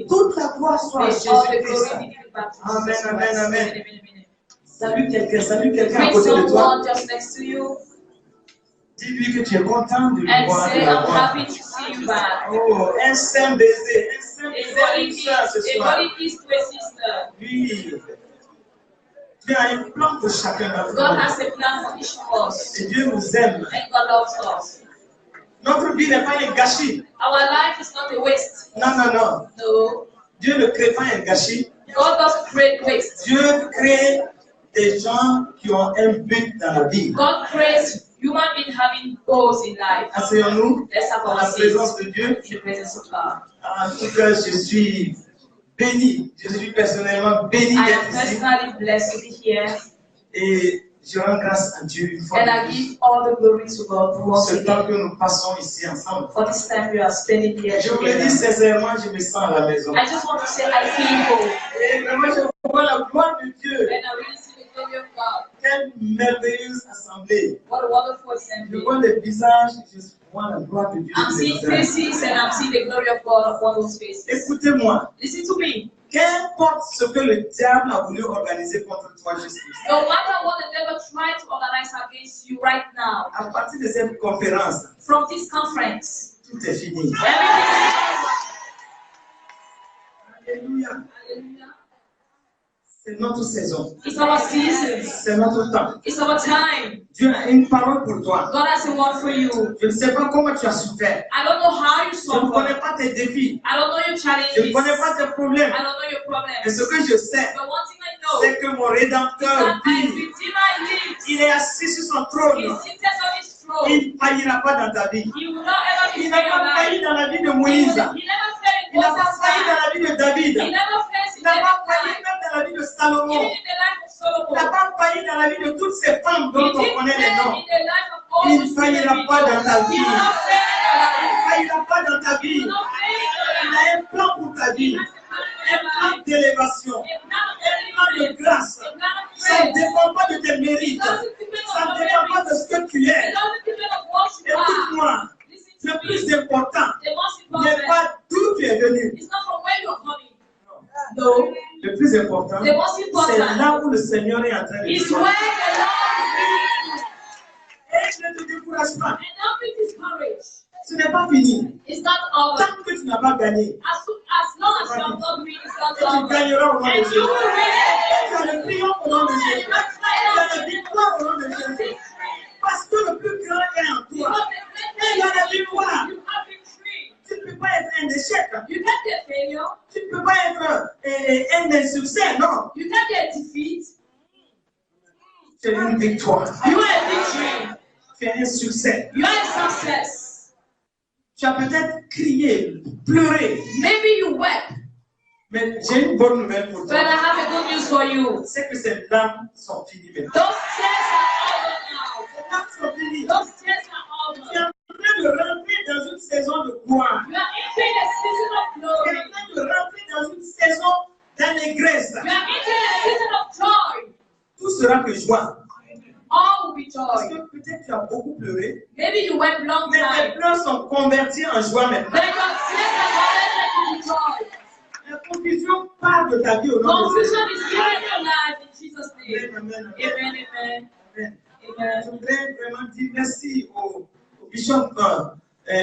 Toute la gloire soit à May all the Jésus-Christ. glory be given back to Amen, Jesus amen, Christ. amen. Amen, amen. Salue quelqu'un à Bring côté de toi. someone just next to you Dis-lui que tu es content de le and voir. say, I'm happy to see you back. Oh, un saint baiser, un saint A baiser holy à une kiss, soeur ce a soir. holy kiss to a sister. Oui. Dieu a un plan pour chacun d'entre God nous. has a plan for each of us, Et Dieu nous aime. and God loves us. Notre vie n'est pas un gâchis. Our life is not a waste. Non, non, non. No, Dieu ne crée pas un gâchis. God doesn't create waste. Dieu crée des gens qui ont un but dans la vie. God creates human beings having goals in life. Asseyons-nous Let's have dans our la seats présence de Dieu. in the presence of God. En tout cas, je suis béni. Je suis personnellement béni I am d'être ici. personally blessed to be here, Et je rends grâce à Dieu une fois and de I plus give all the glory to God pour once ce temps again que nous passons ici ensemble. for this time we are spending here Je vous le dis together. sincèrement, je me sens à la maison. I just want to say I feel home, Et vraiment, je vois la gloire de Dieu. and I really see the glory of God. Quelle merveilleuse assemblée. What a wonderful Je assembly. vois les visages, je vois la gloire de Dieu. I'm sur les seeing visages. faces and I'm seeing the glory of God upon those faces. Écoutez-moi, Listen to me. qu'importe ce que le diable a voulu organiser contre toi jusqu'ici, No matter what the devil tried to organize against you right now, à partir de cette conférence, from this conference, tout est fini. everything Alléluia. Hallelujah. C'est notre saison. It's our season. C'est notre temps. It's our time. Dieu a une parole pour toi. God has a word for you. Je ne sais pas comment tu as souffert. I don't know how you Je ne suffer. connais pas tes défis. I don't know your Je challenges. ne connais pas tes problèmes. I don't know your Mais problems. ce que je sais, But one thing I know c'est que mon is Rédempteur that my vit. Redeemer lives. Il est assis sur son He trône. is seated on his throne. Il ne faillira pas dans ta vie. He will not ever Il betray n'a your pas life. failli dans la vie de He Moïse. never failed Il n'a in pas Moses' failli dans life. la vie de David. He never fails Il in n'a pas David's failli life. même dans la vie de Even Salomon. in the life of Il n'a Solomon. pas failli dans la vie de toutes ces femmes He dont on didn't connaît les fail noms. in the life of all Il those ne faillira people pas we dans ta know. He vie. will not fail in your Il life. ne faillira pas dans ta He vie. will not fail in your Il life. a un plan pour ta vie. He has a plan Un for your plan life. d'élévation. A plan of Un plan de deliverance. grâce. A plan of Ça ne grace. dépend pas de tes It mérites. doesn't depend Ça on ne your dépend pas de merits. ce que tu es. It doesn't depend on what you are. Écoute-moi. Listen Le to plus me. important The most n'est important pas d'où tu es venu. is not from where you're coming. No. Le plus important, The most c'est important là où le Seigneur est en train de is te where faire. the Lord is. Et ne te décourage pas. And don't be discouraged. Ce n'est pas fini. It's not over. Tant que tu n'as pas gagné, As long as you have not win, it's not tu over. gagneras au nom de And Jésus. you will win. Tu as le triomphe au nom de Jésus. Tu as la victoire au nom de Jésus. Parce que le plus grand est en toi. Because Tu as la victoire. you have victory. Tu ne peux pas être un échec. You can't get failure. Tu ne peux pas être un insuccès. Non. You can't get defeat. Tu as une victoire. You are a victory. Tu as un succès. You are a success. Tu as peut-être crié, pleuré. Maybe you wept, Mais j'ai une bonne nouvelle pour but I toi. have a good news for you. C'est que ces larmes sont finies maintenant. Those tears are over now. Ces larmes sont finies. Those tears are Tu es over. en train de rentrer dans une saison de gloire. You are entering a season of Tu es glory. en train de rentrer dans une saison d'allégresse. You are entering a season of joy. Tout sera que joie. All will be Parce joy. que peut-être tu as beaucoup pleuré, Maybe you went long mais tes time, pleurs sont convertis en joie but maintenant. your tears are converted into joy. La confusion part de ta vie au nom de Jésus. Confusion is killing your life in Jesus' name. Amen, amen, Amen, amen, amen. amen. Je voudrais vraiment dire merci au bishop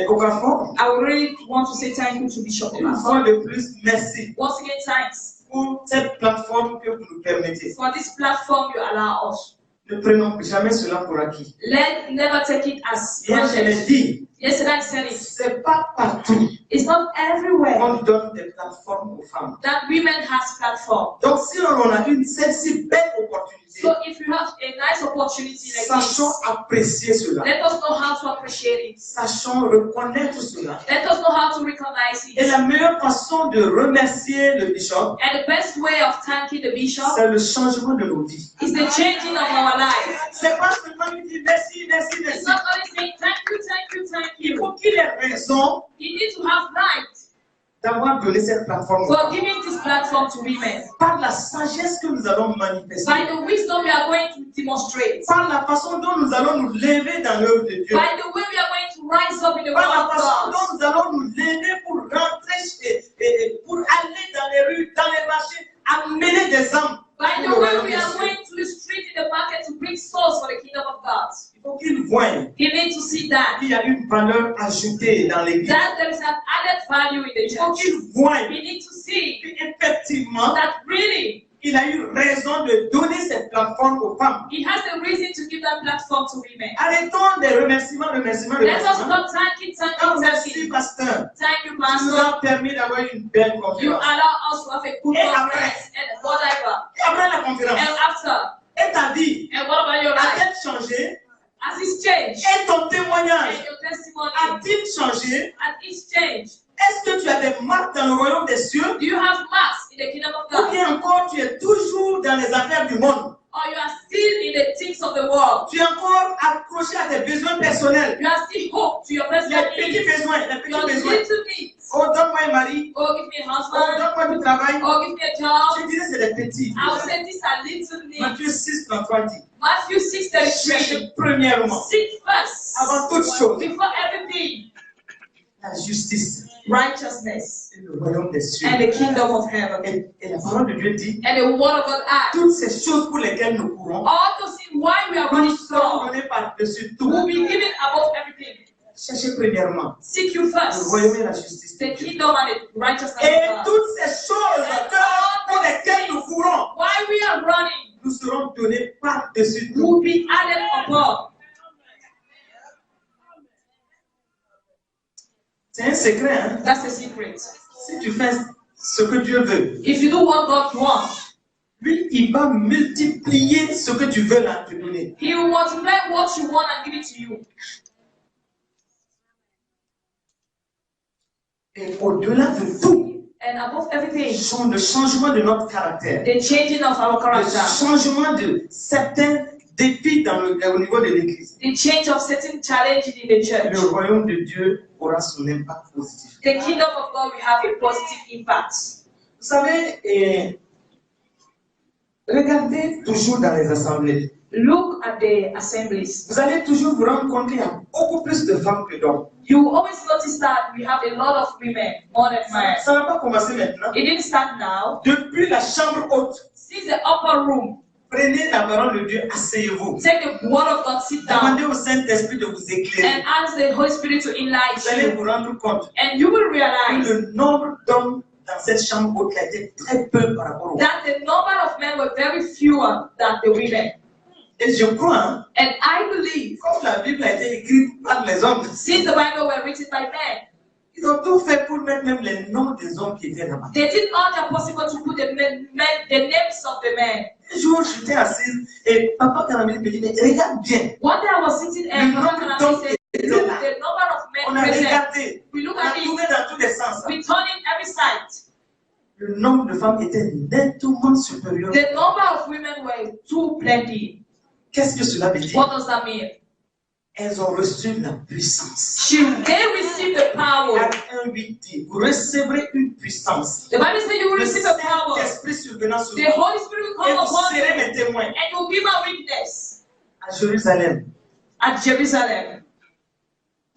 Okafor. I would really want to say thank you to Bishop Une fois Okafor. de plus, merci Once again, thanks pour cette plateforme que vous nous permettez. for this platform you allow us. Ne prenons jamais cela pour acquis. Let never take it as Hier, je l'ai granted. dit, Yesterday I said it. c'est pas partout It's not everywhere qu'on donne des plateformes aux femmes. that women has platform. Donc, si on a une celle-ci belle opportunité, So if you have a nice opportunity like this, sachons apprécier cela. let us know how to appreciate it. Sachons reconnaître cela. Let us know how to recognize Et it. la meilleure façon de remercier le bishop, And the best way of thanking the bishop c'est le changement de nos vies. is the changing of our life. C'est pas seulement lui dire merci, merci, It's merci. not only saying thank you, thank you, thank Il you. faut qu'il ait raison You need to have right d'avoir donné cette plateforme. for giving this platform to women. Par la sagesse que nous allons manifester. By the wisdom we are going to demonstrate. Par la façon dont nous allons nous lever dans l'œuvre de Dieu. By the way we are going to rise up in the Par la word of façon God. dont nous allons nous lever pour rentrer pour qu'il y a une valeur ajoutée dans l'église. that there is an added value in the Il faut church. qu'ils voient We need to see qu'effectivement, that really il a eu raison de donner cette plateforme aux femmes. he has a reason to give that platform to women. Arrêtons des remerciements. Let us Ah, stop thanking. merci, pasteur. Thank you, Tu nous Pastor. as permis d'avoir une belle You conférence. allow us to have a good Et conference après? and whatever. Et après la conférence, And after, et ta vie and what about your life? a-t-elle changé? Has it changed? Et ton témoignage And your testimony, a-t-il changé? has it changed? Est-ce que tu as des marques dans le royaume des cieux? Do you have marks in the kingdom of Ou God? bien encore tu es toujours dans les affaires du monde? Or you are still in the things of the world? Tu es encore accroché à tes besoins personnels? You are still hooked to your Les personal petits needs, besoins, les petits your besoins. little needs. Oh, donne-moi un mari. Oh, give me a Oh, husband. donne-moi du travail. Oh, give me a job. Je dirais c'est des petits. I will say these are little needs. Matthieu 6, 33 dit. Matthew 6:33. Cherchez premièrement, Seek first, avant toute chose, before everything, la justice righteousness et le royaume des cieux. and the kingdom of heaven. Et la parole de Dieu dit, And the word of God adds, toutes ces choses pour lesquelles nous courons, all those things why we are running nous seront from données par-dessus will tout. be given above everything. Cherchez premièrement Seek you le first, royaume et la justice de the Dieu. kingdom and the righteousness Et of God. toutes ces choses pour lesquelles nous courons, Why we are running nous serons données par-dessus tout. will be added above. C'est un secret, hein? That's the secret. Si tu fais ce que Dieu veut, If you do what God wants, lui, il va multiplier ce que tu veux là te donner. He will multiply what you want and give it to you. Et au-delà de tout, And above everything, le changement de notre caractère, the changing of our le character, changement de certains défis au niveau de l'Église, the change of certain challenges in the church. le royaume de Dieu aura son impact positif. The kingdom of God will have a positive impact. Vous savez, regardez toujours dans les assemblées. Look at the assemblies. Vous allez toujours vous rendre compte qu'il y a beaucoup plus de femmes que d'hommes. You will always notice that we have a lot of women, more than men. Ça n'a pas commencé maintenant. It didn't start now. Depuis la chambre haute, Since the upper room, prenez la parole de Dieu, asseyez-vous. take the word of God, sit down, Demandez au Saint-Esprit de vous éclairer. and ask the Holy Spirit to enlighten Vous allez you. vous rendre compte And you will que realize le nombre d'hommes dans cette chambre haute a été très peu par rapport aux femmes. that the number of men were very fewer than the women. Et je crois, hein, And I believe, comme la Bible a été écrite par les hommes, since the Bible were written by men, ils ont tout fait pour mettre même les noms des hommes qui étaient là-bas. they did all their possible to put the names of the men. Un jour, j'étais assise et papa Karameli me dit, mais regarde bien. One day I was sitting and Papa Kanami said, look, the number of On men a present. regardé, We look on a at tourné it, dans tous les sens. we turn in every side. Le nombre de femmes était nettement supérieur. The number of women were too plenty. Qu'est-ce que cela veut dire? What does that mean? Elles ont reçu la puissance. They received the power. Acte 1:8 dit, vous recevrez une puissance. The Bible says you will Le receive the power. Saint-Esprit survenant sur The vous. Holy Spirit will Et come vous upon you, serez mes témoins and you will be my witness à Jérusalem, at Jerusalem,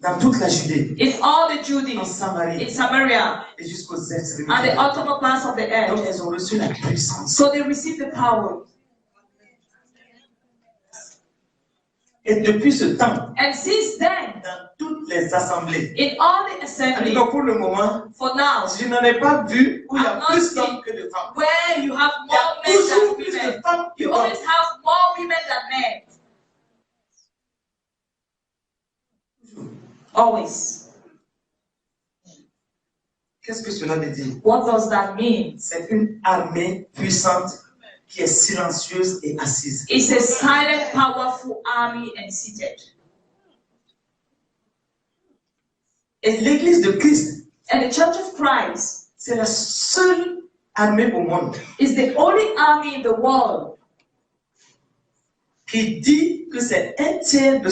dans toute la Judée, in all the en Judees, Samarie in Samaria, et jusqu'aux and the extrémités. ultimate parts of the Donc earth. elles ont reçu la puissance. So they received the power. Et depuis ce temps, And since then, dans toutes les assemblées, in all the en tout assembly, cas pour le moment, for now, je n'en ai pas vu où il y a I'm not plus seeing d'hommes que de femmes. where you have Il y a more men toujours than plus de women, femmes que you d'hommes. always have more women than men. Always. Qu'est-ce que cela veut dire? What does that mean? C'est une armée puissante qui est silencieuse et assise. It's a silent, powerful army and seated. Et l'Église de Christ, And the Church of Christ c'est la seule armée au monde is the only army in the world qui dit que c'est un tiers de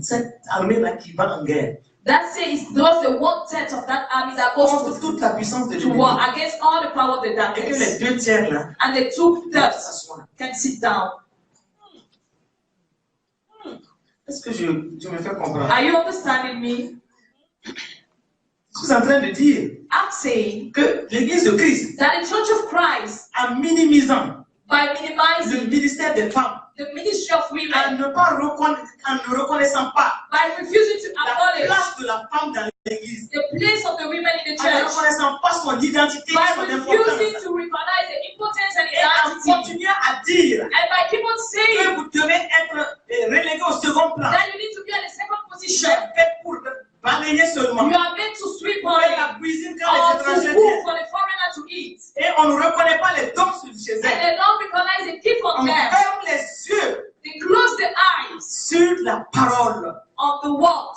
cette armée-là qui va en guerre that says just the 1/10 of that army that goes contre toute la puissance de to l'ennemi. war against all the power of the Et que les darkness. deux tiers-là And the 2/3 s'assoient. can sit down. Est-ce que je me fais comprendre? Are you understanding me? Je suis en train de dire I'm saying que l'Église de Christ, that the Church of Christ, en minimisant by le minimizing ministère des femmes, the ministry of en women ne reconnaissant pas by refusing to la acknowledge place de la femme dans l'église, the place of the women in the en ne church, reconnaissant pas son identité, by son refusing importance, to recognize the importance and et en identity, continuant à dire and by keep on que saying vous devez être relégué au second plan, that you need to be in the second position. c'est fait pour balayer seulement, You are meant to sweep pour on faire it la cuisine quand or les to étrangers cook viennent. for the foreigner to eat. Et on ne reconnaît pas les dons chez And elles. they don't recognize the gift On on them. ferme les yeux They close the eyes sur la parole, of the word,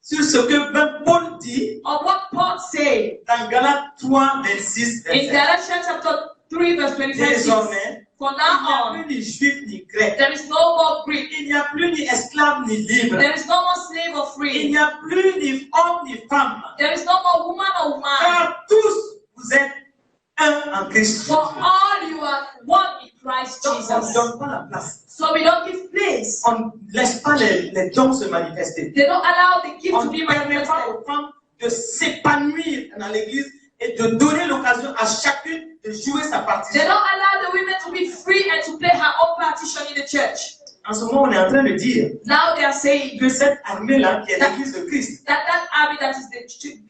sur ce que même Paul dit of what Paul said dans Galates 3, 26, in 27. Galatians chapter 3, verse 25. Désormais, For il n'y a now on, plus ni juif ni grec. there is no more Greek. Il n'y a plus ni esclave ni libre. There is no more slave or Il free. n'y a plus ni homme ni femme. There is no more woman or man. Car tous vous êtes un en Christ. For all you are one in Christ Donc, on ne Jesus. donne pas la place. So we don't give place. On ne laisse pas les dons se manifester. They don't allow the gift On to be ne permet pas manifested. aux femmes de s'épanouir dans l'église et de donner l'occasion à chacune de jouer sa They partition. don't allow the women to be free and to play her own partition in the church. En ce moment, on est en train de dire Now they are saying que cette armée-là, qui est l'église de Christ, that army that is the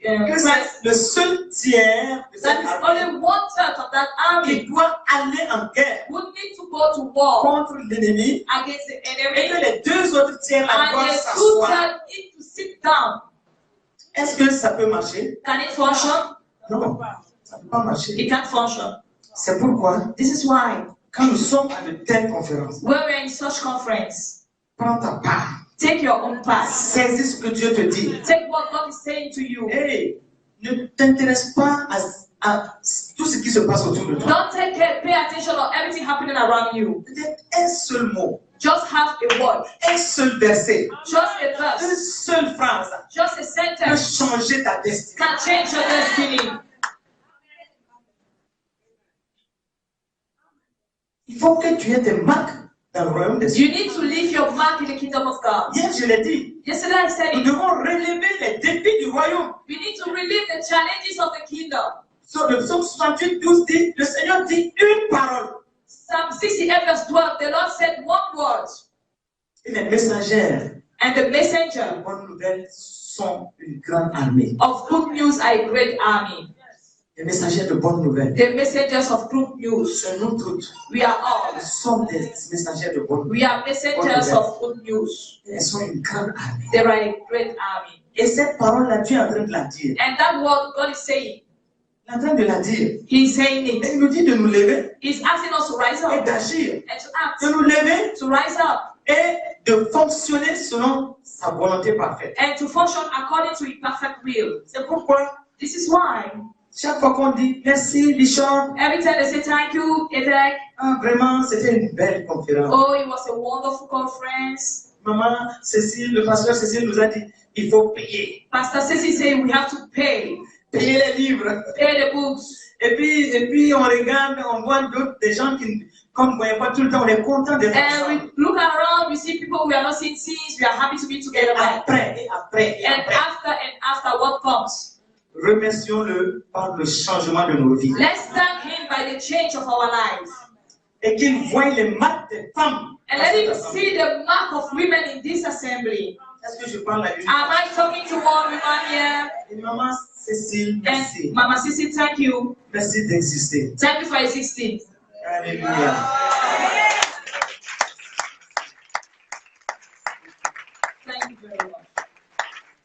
que Christ, c'est le seul tiers de that cette is armée only 1/3 of that qui army doit aller en guerre would need to go to war contre l'ennemi against the et que enemy, les deux autres tiers là and doivent the s'asseoir. 2/3 need to sit down. Est-ce que ça peut marcher? Can it function? Non, ça ne peut pas marcher. It can't function. C'est pourquoi, This is why quand nous sommes à de telles conférences, when we're in such conference, prends ta part. take your own path. Saisis ce que Dieu te dit. Take what God is saying to you. Et ne t'intéresse pas à tout ce qui se passe autour de toi. Don't pay attention to everything happening around you. Peut-être un seul mot, Just have a word, un seul verset, just a une verse, seule phrase just a peut sentence changer ta destinée. can change your destiny. Il faut que tu aies tes marques dans le royaume des cieux. You need to leave your mark in the kingdom of God. Hier, je l'ai dit, Yesterday I said nous it. devons relever les défis du royaume. We need to relieve the challenges of the kingdom. Sur le psaume 68, 12 dit, le Seigneur dit une parole. Psalm 68 verse 12, the Lord said one word, Et les messagères and the de messenger bonnes nouvelles sont une grande armée. of good news are a great army. Les messagères de bonnes nouvelles. The messengers of good news. C'est nous toutes. We are all. Nous sommes des messagères de bonnes nouvelles. We are messengers of good news. Elles sont une grande armée. They are a great army. Et cette parole-là, Dieu est en train de la dire. And that word God is saying, Il est en train de la dire. He's saying Et it. il nous dit de nous lever He's asking us to rise et up d'agir. and to act, De nous lever to rise up et de fonctionner selon sa volonté parfaite. and to function according to His perfect will. C'est pourquoi, This is why chaque fois qu'on dit merci, Bishop, every time they say thank you, Edek, vraiment, c'était une belle conférence. oh, it was a wonderful conference. Maman Cécile, le pasteur Cécile nous a dit il faut payer. Pastor Ceci said we have to pay Payer les livres. the books. Et puis on regarde, on voit des gens qui, comme on ne voyait pas tout le temps, on est content d'être And ensemble. we look around, we see people we are not seeing since, we are happy to be Et together. après, And after what comes? remercions-le par le changement de nos vies. Let's thank Him by the change of our lives. Et qu'il voie les marques des femmes. And dans let cette Him assemblée. see the mark of women in this assembly. Est-ce que je parle à une Am I talking to one woman here? Et maman Cécile, merci. And Mama Sisi, thank you. Merci d'exister. Thank you for existing. Alléluia. Thank you very much.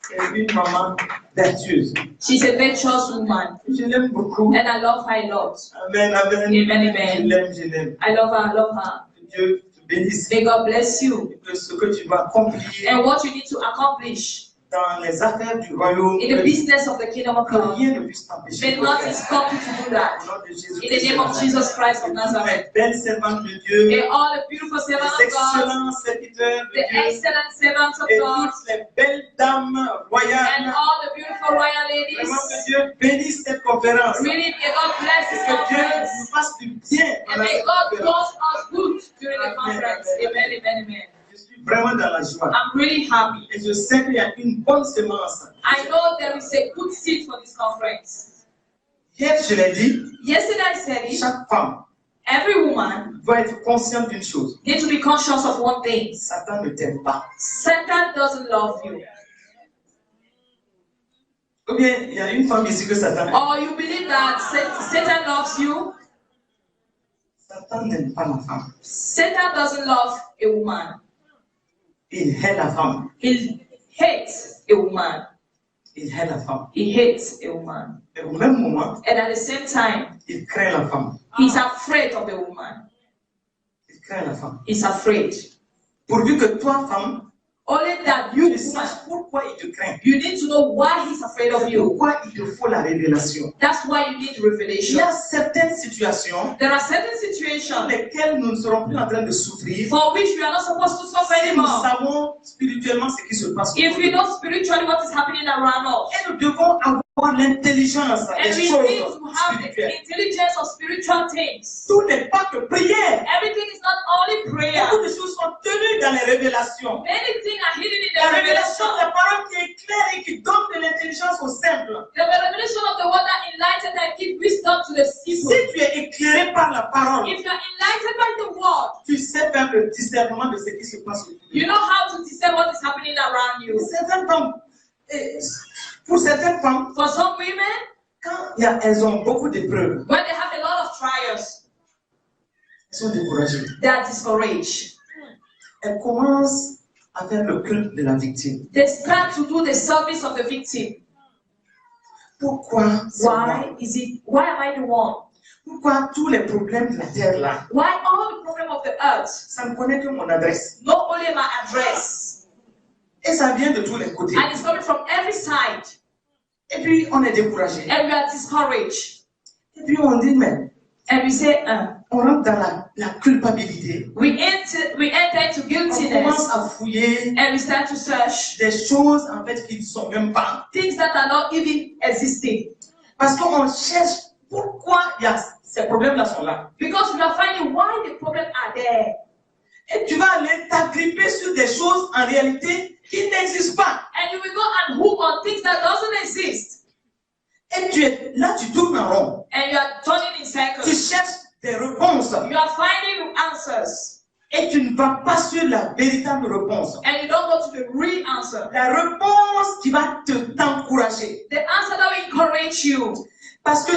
C'est une maman vertueuse. She's a virtuous woman. Je l'aime beaucoup. And I love her a lot. Amen, amen. Amen, amen. Je l'aime. I love her, I love her. Que Dieu te bénisse. May God bless you. Et que ce que tu vas accomplir And what you need to accomplish dans les affaires du royaume, in the business of the kingdom of que God. rien ne puisse t'empêcher. May de nothing faire. stop you to do that. Au nom de Jésus In the name of Jesus Christ of Et Nazareth. toutes les belles servantes de Dieu, May all the beautiful servants les of God, excellents serviteurs de the Dieu, excellent servants of et God, toutes les belles dames and royales, all the beautiful royal ladies. vraiment que Dieu bénisse cette conférence. Really, may God bless this Que Dieu conference. nous fasse du bien And pendant may cette God do conférence. us good during the conference. Amen, amen, amen. Je suis vraiment dans la joie. I'm really happy. Et je sais qu'il y a une bonne semence. I know there is a good seed for this conference. Hier, je l'ai dit, Yesterday I said it, chaque femme Every woman doit être consciente d'une chose. needs to be conscious of one thing. Satan ne t'aime pas. Satan doesn't love you. Ou bien, il y a une femme ici que Satan aime. Or you believe that Satan loves you. Satan n'aime pas la femme. Satan doesn't love a woman. Il hait la femme. He hates a woman. Il hait la femme. He hates a woman. Et au même moment, And at the same time, il craint la femme. he's afraid of the woman. Il craint la femme. He's afraid. Pourvu que toi, femme, Only that you, tu saches pourquoi il te craint. you need to know why he's afraid of you. Pourquoi il te faut la révélation. That's why you need Il y revelation. a certaines situations There are certain dans situations lesquelles nous ne serons plus en train de souffrir. for which we are not supposed to suffer Si nous anymore. savons spirituellement ce qui se passe. If we know spiritually what is happening around us, Et nous devons avoir l'intelligence and des we choses need to have the spirituelles. intelligence of spiritual things. Tout n'est pas que prière. Everything is not only prayer. Beaucoup de choses sont tenues dans les révélations. Many things are hidden in La the révélation, revelation. la parole qui éclaire et qui donne de l'intelligence aux simples. The revelation of the word that enlightened and give wisdom to the people. Si tu es éclairé par la parole, If you are enlightened by the word, tu sais faire le discernement de ce qui se passe autour de you toi. know how to discern what is happening around you. Certaines femmes, pour certaines femmes, For some women, quand elles ont beaucoup d'épreuves, when they have a lot of trials, elles sont découragées. they are discouraged. Elles commencent à faire le culte de la victime. They start to do the service of the victim. Pourquoi c'est moi? Why am I the one? Pourquoi tous les problèmes de la terre là, Why all the problem of the earth? ça ne connaît que mon adresse. Not only my address. Et ça vient de tous les côtés. And it's coming from every side. Et puis on est découragé. And we are discouraged. Et puis on dit, mais And we say, on rentre dans la culpabilité. we enter into On guiltiness. commence à fouiller And we start to search des choses en fait qui ne sont même pas. things that are not even existing. Parce qu'on cherche pourquoi il y a ces problèmes-là sont là. Because we are finding why the problems are there. Et tu vas aller t'agripper sur des choses en réalité qui n'existent pas. And you will go and hook on things that doesn't exist. Et tu tournes en rond. And you are turning in Tu circles. cherches des réponses. You are finding answers. Et tu ne vas pas sur la véritable réponse. And you don't go to the real answer. La réponse qui va t'encourager. The answer that will encourage you. Parce que,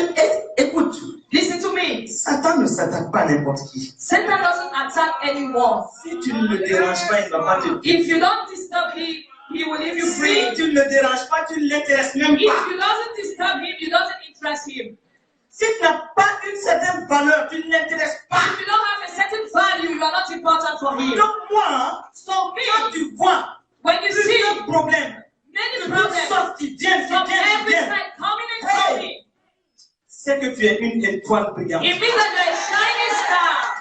écoute, Listen to me. Satan ne s'attaque pas à n'importe qui. Satan doesn't attack anyone. Si tu ne le déranges pas, il ne va pas te tuer. If you don't disturb him, he will leave you free. Si tu ne le déranges pas, tu ne l'intéresses même If pas. you doesn't disturb him, you doesn't interest him. Si tu n'as pas une certaine valeur, tu ne l'intéresses pas. If you don't have a certain value, you are not important for him. Donc moi, So quand me, tu vois when you see plusieurs problèmes, many de toutes problems sortes qui viennent, from every side coming and coming, c'est que tu es une étoile brillante. it means that you're a shining star.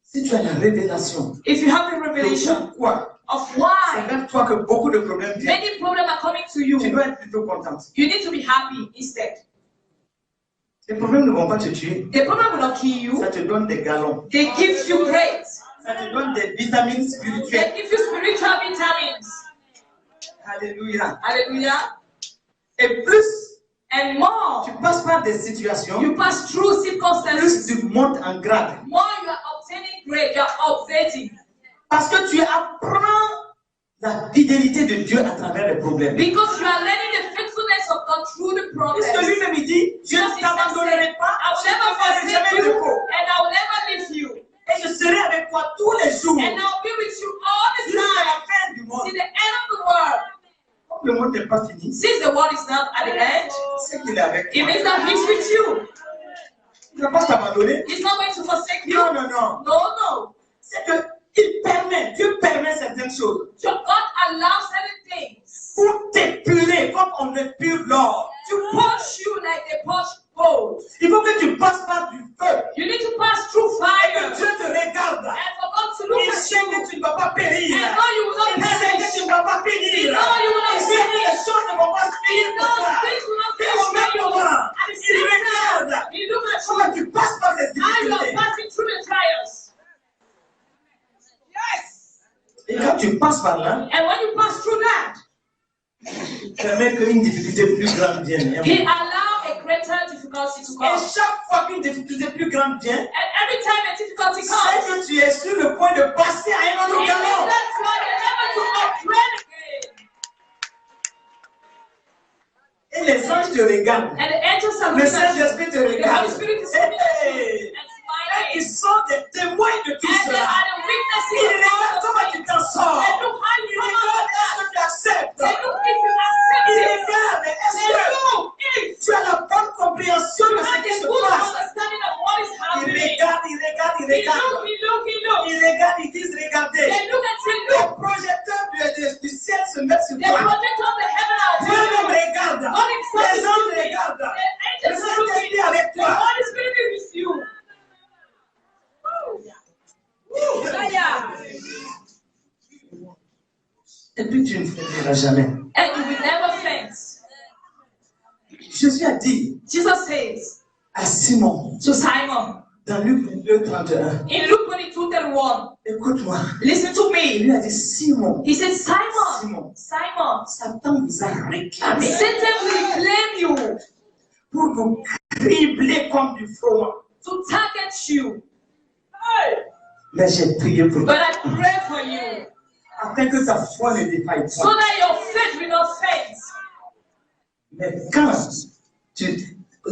Si tu as la révélation If you have the de revelation pourquoi, of c'est why vers toi que beaucoup de problèmes viennent. many problems are coming to Tu you, dois être plutôt contente. you need to be happy instead. Les problèmes ne vont pas te tuer. The problem will not kill you. Ça te donne des galons. They give you grace. Ça te donne des vitamines They spirituelles. give you spiritual vitamins. Alléluia. Hallelujah. Et plus And more, tu passes par des situations, you pass through plus circumstances, tu montes en grade. more you are obtaining grace, you are updating. Parce que tu apprends la fidélité de Dieu à travers les problèmes. Because you are learning the faithfulness of God through the Puisque problems. lui-même il dit, je ne t'abandonnerai pas, I will je ne never te ferai forsake jamais de you, repos. and I will never leave you. Et je serai avec toi tous les jours, And I will be with you all the jusqu'à la time, fin du monde. till the end of the world. Comme le monde n'est pas fini, Since the world is not at the end, c'est qu'il est avec it toi. means that He's with you. Il ne va pas t'abandonner. He's not going to forsake you. Non, non, non. No, no. C'est que Dieu permet certaines choses So God allows certain things pour t'épurer comme on épure l'or. to push you like they push gold. Il faut que tu passes par du feu. You need to pass through Et fire. que Dieu te regarde. And for God to look Il at sait you. que tu ne vas pas périr. And know you will not Il sait que perish. tu ne vas pas périr. He knows you will not Il sait que les perish. choses ne vont pas se He finir pour knows toi. things will not Et au finish même for you. moment, At the il same regarde time, He look at comment you. tu passes par les How you are difficultés. passing through the trials. Yes. Et quand tu passes par là, And when you pass through that, permet qu'une difficulté plus grande vienne. He allows difficulty to Et come. chaque fois qu'une difficulté plus grande vient, And every time a difficulty c'est comes, que tu es sur le point de passer à un it autre means galon. that's why you're never to upgrade again. Et les anges te regardent. And the angels are Le looking at you. Saint-Esprit te The Holy regarde. Spirit is looking at you Et and smiling. ils sont des témoins de tout And they cela. are the witnesses Ils of regardent all comment the tu things. t'en sors. They look how you Ils come out regardent of est-ce that. que tu acceptes. They look if you accept Ils it. regardent est-ce They que look if tu as la bonne compréhension you de ce have qui a se good passe. understanding of what is Ils happening. regardent, ils regardent, ils He regardent. look, he look, he look. Ils regardent, ils disent regardez. They look and say, Les look. projecteurs du ciel se mettent sur The toi. project of the heaven are Dieu telling nous you. regarde. God himself Les is anges looking. regardent. The Le angels are looking. Saint-Esprit avec The toi. Holy Spirit is with you. Et puis tu ne faibliras jamais. And you will never faint. Jésus a dit Jesus says à Simon to Simon dans Luc 22, 31, in Luke 22:31, écoute-moi. listen to Il me. lui a dit Simon, He said, Simon, Simon, Simon, Satan vous a réclamé Satan will claim you pour vous cribler comme du froment. to target you. Mais j'ai prié pour But toi, I pray for you afin que ta foi ne défaille so point. that your faith will not faint. Mais quand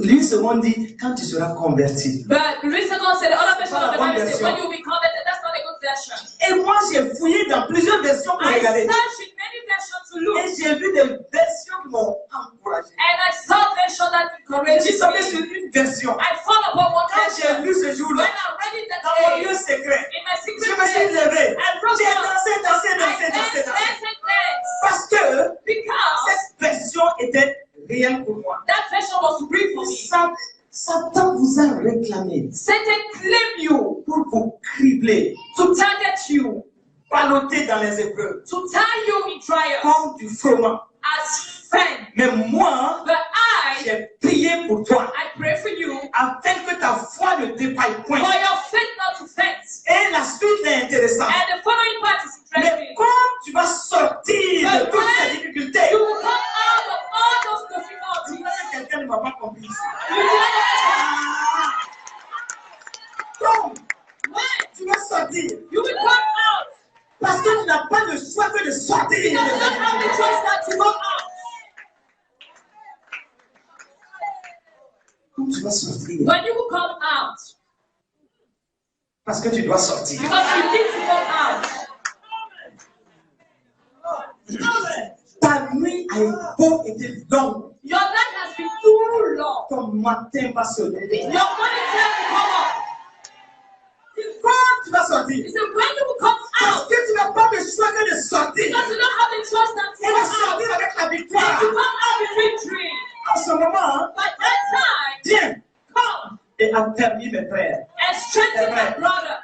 lui second dit, quand tu seras converti. But Louis II said, the other version of the Bible says, Version. when you will be converted, that's not a good version. Et moi, j'ai fouillé dans plusieurs versions pour I regarder. searched in many versions to look, Et j'ai vu des versions qui m'ont encouragé. and I saw version that Je encouraged suis tombé sur me. une version. I fall upon one Quand j'ai version. lu ce When jour-là, I read it that dans mon day, lieu secret, in my je secret me suis place, levé. I broke J'ai down. dansé. I danced. Parce que Because cette version était réelle pour moi. that version was real for me. Satan vous a réclamé Satan claimed you pour vous cribler, to target you, balloter dans les épreuves, to tie you in trials comme du froment. as friend. Mais moi, But I j'ai prié pour toi, pray for you afin que ta foi ne défaille point. for your faith not to faint. Et la suite est intéressante. And the following part is Mais interesting. comme tu vas sortir de toutes ces difficultés, You will come out of all those difficulties. quelqu'un ne m'a pas compris. You will Donc, when tu vas sortir. you will come out Parce que tu n'as pas le choix que de sortir. because you don't have the choice not to come out. Comme tu vas sortir. When you will come out, Parce que tu dois sortir. because you need to come out. Ta nuit a beau été longue. Your night has been too long. Ton matin va se lever. Your morning time will come up. Quand tu vas sortir. He said, when you will come Parce out, que tu n'as pas le choix que de sortir. because you don't have the choice not to Et de come out. sortir avec la And victoire. to come out with victory. En ce moment, By that time, viens come et affermis mes frères. and strengthen my brother.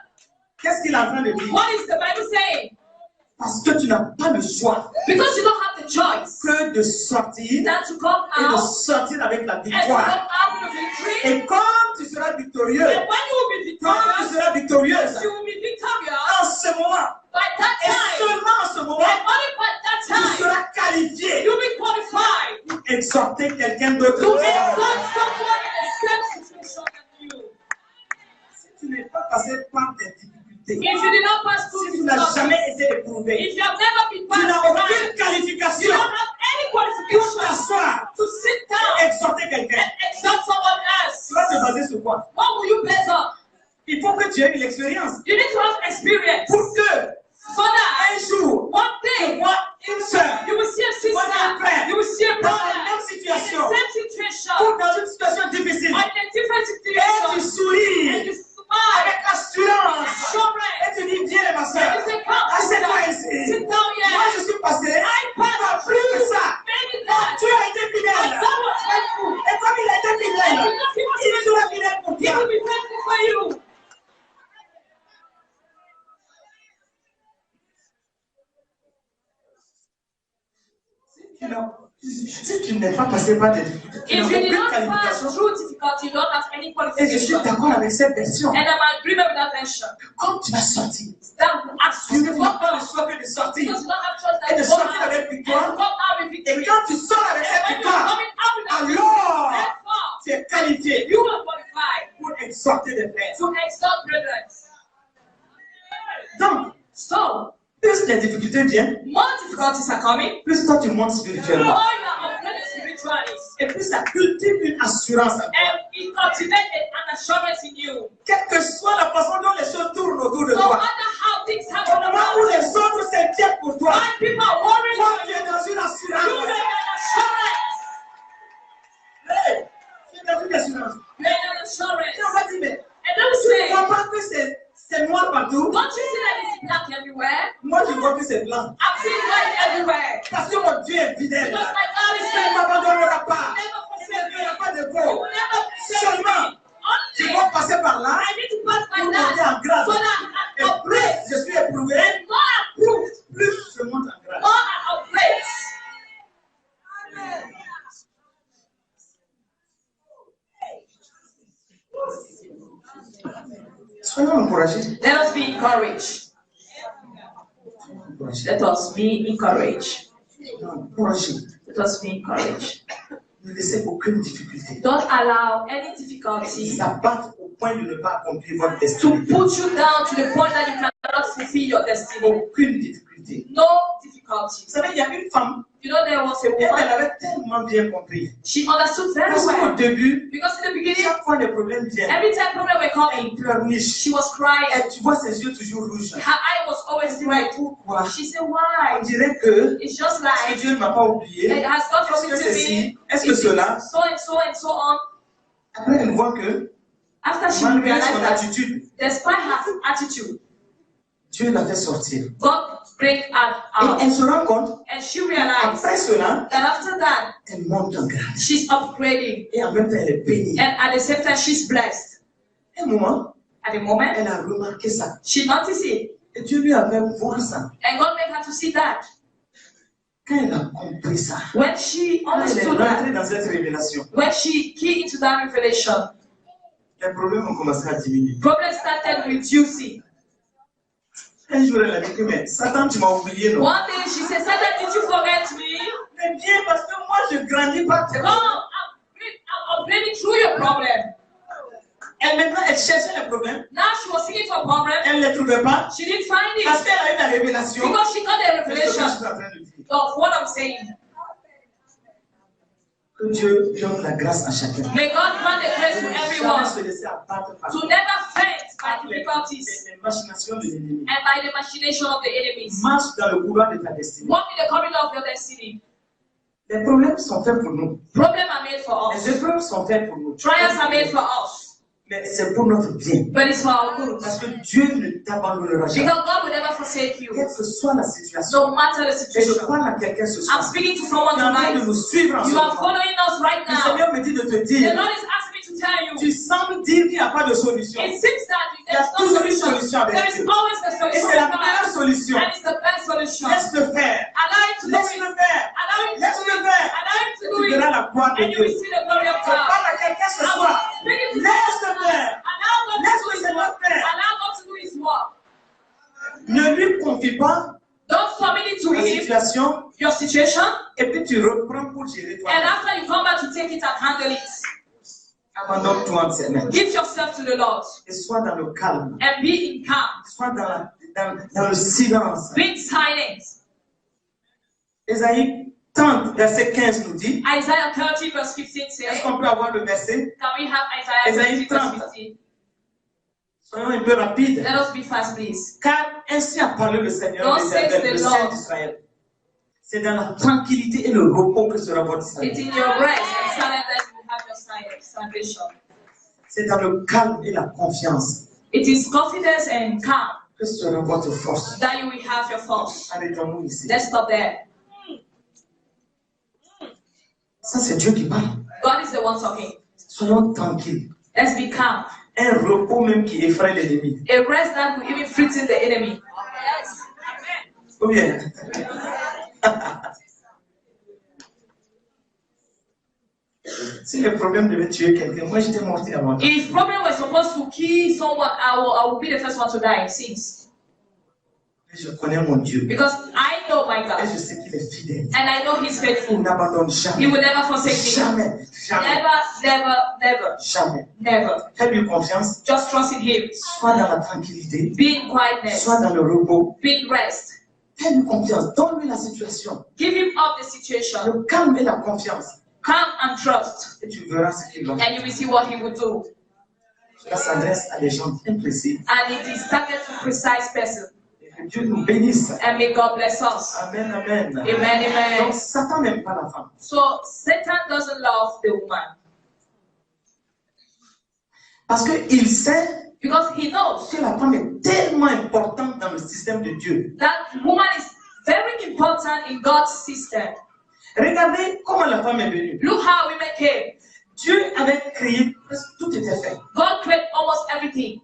Qu'est-ce qu'il est en train de dire? What is the Bible saying? Parce que tu n'as pas le choix Because you don't have the choice que de sortir than to come et de out sortir avec la and to victoire. come out with victory. Et quand tu seras victorieux, And when you will be quand tu victorious, seras victorieuse, you will be victorious. en ce moment, By that et time, seulement en ce and moment, only by that tu time, seras qualifié you'll be qualified pour exhorter quelqu'un d'autre. to exhort someone in the same situation than you. Si tu n'es pas passé par des difficultés, If you did not pass through si tu this n'as process, jamais été éprouvé, if you have never been tu passed n'as through aucune life, you qualification don't have any pour qualification t'asseoir to sit et down exhorter quelqu'un. and exhort someone else. Tu vas te baser sur quoi? What will you base on? Il faut que tu aies eu l'expérience You need to have experience pour que so that un jour, one tu day vois une soeur you will see a One sister, friend. you will see a dans la brother même in the situation same situation ou dans une situation difficile or in a different et tu situation and souris you smile avec assurance assurance et tu dis viens ma and soeur, you say, come, assieds-toi sister, ici. sit down Moi here. je suis passé I par passed plus que through ça. many times. Tu as été And fidèle. God was faithful. Et comme il a été fidèle, And because he was il sera faithful, fidèle pour he toi. will be faithful for you. Si tu n'es pas passé par des difficultés, tu If n'as you did aucune not pass qualification. through difficulty, you don't have any Et je suis qualification. d'accord avec cette version. And I'm in agreement with that version. Quand tu vas sortir, That as tu you n'as walk pas le out, choix que de sortir. because you don't have choice Et than de to come sortir out avec and to victoire. come out with Et victory. quand tu sors avec cette And when you're victoire, coming out with that alors therefore, tu es qualifié exhorter des frères. to exalt brethren. Donc, So, plus les difficultés viennent, more difficulties are coming, plus toi tu montes more spirituellement. you are upgraded spiritually. Et plus ça cultive une assurance en toi. And it cultivates an assurance in you. Quelle que soit la façon dont les choses tournent autour de No toi, matter how things au happen moment around où you, les autres s'inquiètent pour toi, when people are worried toi about tu you, es dans une you assurance. have an assurance. Hey, tu es dans une assurance. You have an assurance. Et on va dire, mais And don't tu ne say, vois pas que c'est noir partout. don't you see that it's black everywhere? Moi, je vois que c'est blanc. I've seen white everywhere. Parce que mon Dieu est fidèle. Because my God is Il ne faithful. m'abandonnera pas. Never Il ne forsake me. fera pas de He faux. will never forsake Seulement, me. tu Only vas passer par là I need to pass by pour monter that en grâce. so that Et I'm plus upgrade. je suis éprouvé, And more approved, plus je monte en grâce. more I upgrade. Soyons encouragés. Let us be encouraged. Let us be encouraged. Encouragés. Let us be encouraged. Ne laissez aucune difficulté Don't allow any difficulty s'abattre au point de ne pas accomplir votre to destinée. put you down to the point that you cannot fulfill your destiny. Aucune difficulté. No Vous difficulty. savez, il y a une femme, You know, there was a elle woman, avait tellement bien compris. she understood very Parce qu'au well. début, Because in the beginning, chaque fois les problèmes viennent, every time problems were coming, elle pleurniche. she was crying. Et tu vois ses yeux toujours rouges. Her eye was always Elle dit, mais red. pourquoi? She said, On why? dirait que It's just est-ce que like, Dieu ne m'a pas oublié. it has not Est-ce que forgotten me. ceci? Est-ce que It's cela? so and so and so on. Après, elle voit que After she malgré realized son that, attitude, despite her attitude, Dieu l'a fait sortir. God break her Et out. elle se rend compte, And she realized après cela, that after that, elle monte en grâce. she's upgrading. Et en même temps, elle est bénie. And at the same time, she's blessed. À un moment, At the moment, elle a remarqué ça. she noticed it. Et Dieu lui a fait voir ça. And God made her to see that. Quand elle a compris ça, When she quand elle est understood rentrée that, dans cette révélation, when she keyed into that revelation, les problèmes ont commencé à diminuer. problems started reducing. Un jour, elle a dit que, mais Satan, tu m'as oublié, non? One day she said, Satan, did you forget me? Mais bien, parce que moi, je grandis pas Oh, tellement. I'm upgrading through your problem. Et maintenant, elle cherchait les problèmes. Now she was seeking for a problem. Elle ne les trouvait pas. She didn't find Parce it qu'elle a eu la révélation. because she got the C'est ce que je revelation suis en train de dire. of what I'm saying. Que Dieu donne la grâce à chacun. May God grant the grace to Jamais everyone se laisser abattre par to never faint by difficulties les machinations de l'ennemi. and by the machination of the enemies. Marche dans le couloir de ta destinée. Walk in the corridor of your destiny. Les problèmes sont faits pour nous. Problems are made for Les us. épreuves sont faites pour nous. Trials are made for us. Mais c'est pour notre bien. But it's for our good. Parce que Dieu ne t'abandonnera jamais. Because God will never forsake you. Quelle que soit la situation. No matter the Et je situation. parle à quelqu'un ce I'm soir. speaking to someone Tu es en train de tonight. nous suivre en ce You are moment. following us right Le now. Seigneur me dit de te The dire, Lord is asking me to tell you. tu sembles dire qu'il n'y a pas de solution. It seems that Il y a there's no toujours une solution. solution avec There is Dieu. always a Et solution. c'est la meilleure solution. And it's the best solution. Laisse-le faire. Allow him to do it. Laisse-le faire. Allow him to do Laisse-le it. faire. Allow him to do Tu it. verras la gloire de And you will Dieu. see the glory of Je God. parle à quelqu'un ce soir. Laisse-le faire. Allow God to do Laisse-le his Seigneur work. faire. Allow God to do his work. Ne lui confie pas Don't submit it to la him, situation your situation, et puis tu reprends pour gérer toi. and after you come back to take it and handle it. Abandonne-toi en ses mains. Give yourself to the Lord Et sois dans le calme. and be in calm. Sois dans le silence. Be silent. Ésaïe 30, verset 15 nous dit, Isaiah 30 verse 15 est-ce says, qu'on peut avoir le verset? can we have Isaiah 30 verse 15? Soyons un peu rapides. Let us be fast, please. Car ainsi a parlé le Seigneur Thus des says Éternels, the le Lord. Saint d'Israël. C'est dans la tranquillité et le repos que sera votre It's salut. in your rest and silence that you have your salvation. C'est dans le calme et la confiance It is confidence and calm que sera votre force. that you will have your force. Arrêtons-nous ici. Let's stop there. Ça, c'est Dieu qui parle. God is the one talking. Soyons tranquilles. Let's be calm. Un repos même qui effraie l'ennemi. A rest that will even frighten the enemy. Ou bien. Si le problème devait tuer quelqu'un, moi j'étais morti avant. If problem was supposed to kill someone, I will be the first one to die since. Je connais mon Dieu. Because I know my Et God. je sais qu'il est fidèle. And I know He's Il faithful. n'abandonne He jamais. will never forsake me. Jamais. Jamais. Never. Jamais. Never. Fais-lui confiance. Just trust in Him. Sois dans la tranquillité. Be in quietness. Sois dans le repos. Be in rest. Fais-lui confiance. Donne-lui la situation. Give Him up the situation. Le calme et la confiance. Calm and trust. Et tu verras ce qu'il va faire. And you will see what He will do. Cela s'adresse à des gens bien précis. And it is targeted to precise person. Et que Dieu nous bénisse. And may God bless us. Amen, amen. Amen, amen. Donc Satan n'aime pas la femme. So Satan doesn't love the woman. Parce qu'il sait Because he knows que la femme est tellement importante dans le système de Dieu. that woman is very important in God's system. Regardez comment la femme est venue. Look how women came. Dieu avait créé, presque tout était fait. God created almost everything.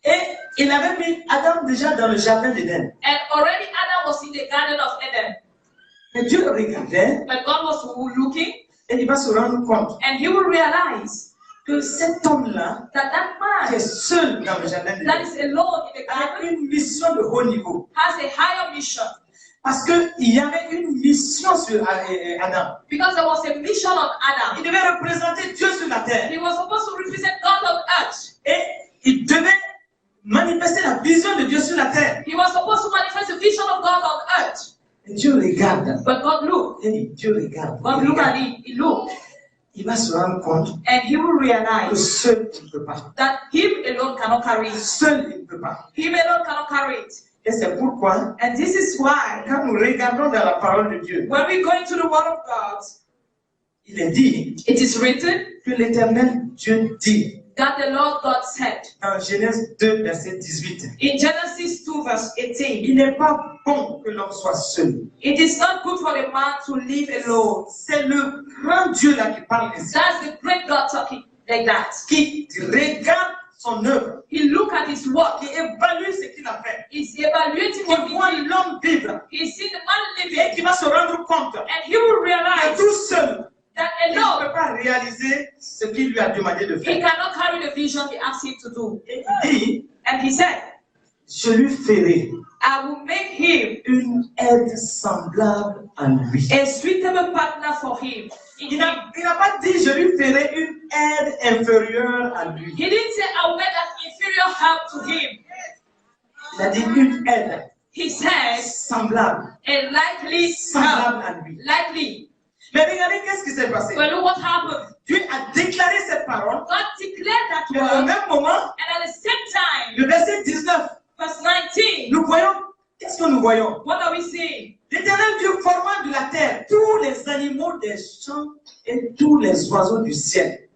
Et il avait mis Adam déjà dans le jardin d'Éden. And already Adam was in the Garden of Eden. Et Dieu le regardait But God was looking et il va se rendre compte and he will realize que cet homme-là, that qui est man seul dans le jardin that d'Éden, is alone in the a garden une mission de haut niveau. has a higher mission. Parce qu'il y avait une mission sur Adam. Because there was a mission on Adam. Il devait représenter Dieu sur la terre. He was supposed to represent God on earth. Et il devait manifester la vision de Dieu sur la terre. He was supposed to manifest the vision of God on earth. Et Dieu regarde. But God looked. Et Dieu regarde. God looked at him. He looked. Il va se rendre compte And he will que realize seul il ne peut pas. that him alone cannot carry it. Seul il ne peut pas. Him alone cannot carry it. Et c'est pourquoi, And this is why quand nous regardons dans la parole de Dieu, when we go into the Word of God, il est dit it is written que l'Éternel Dieu dit that the Lord God said dans Genèse 2, verset 18, in Genesis 2 verse 18, il n'est pas bon que l'homme soit seul. it is not good for a man to live alone. C'est le grand Dieu là qui parle ainsi, That's the great God talking like that. qui regarde son œuvre, He look at his work. qui évalue ce qu'il a fait, He's evaluating qui what voit he did. l'homme vivre He sees the man et living, qui va se rendre compte and he will que realize tout seul, that il ne alone peut pas réaliser ce qu'il lui a demandé de he faire. cannot carry the vision he asked him to do. Et il dit, And he said, je lui ferai I will make him une aide semblable à lui. a suitable partner for him. Il n'a pas dit, je lui ferai une aide inférieure à lui. He didn't say, I will make an inferior help to him. Il a dit une aide He said, semblable, a likely semblable help. à lui. Likely. Mais regardez qu'est-ce qui s'est passé. But look what happened. Dieu a déclaré cette parole, God declared that mais au word, même moment, and at the same time, le verset 19, verse 19, nous voyons, qu'est-ce que nous voyons? what are we seeing? L'Éternel Dieu forma de la terre tous les animaux des champs et tous les oiseaux du ciel.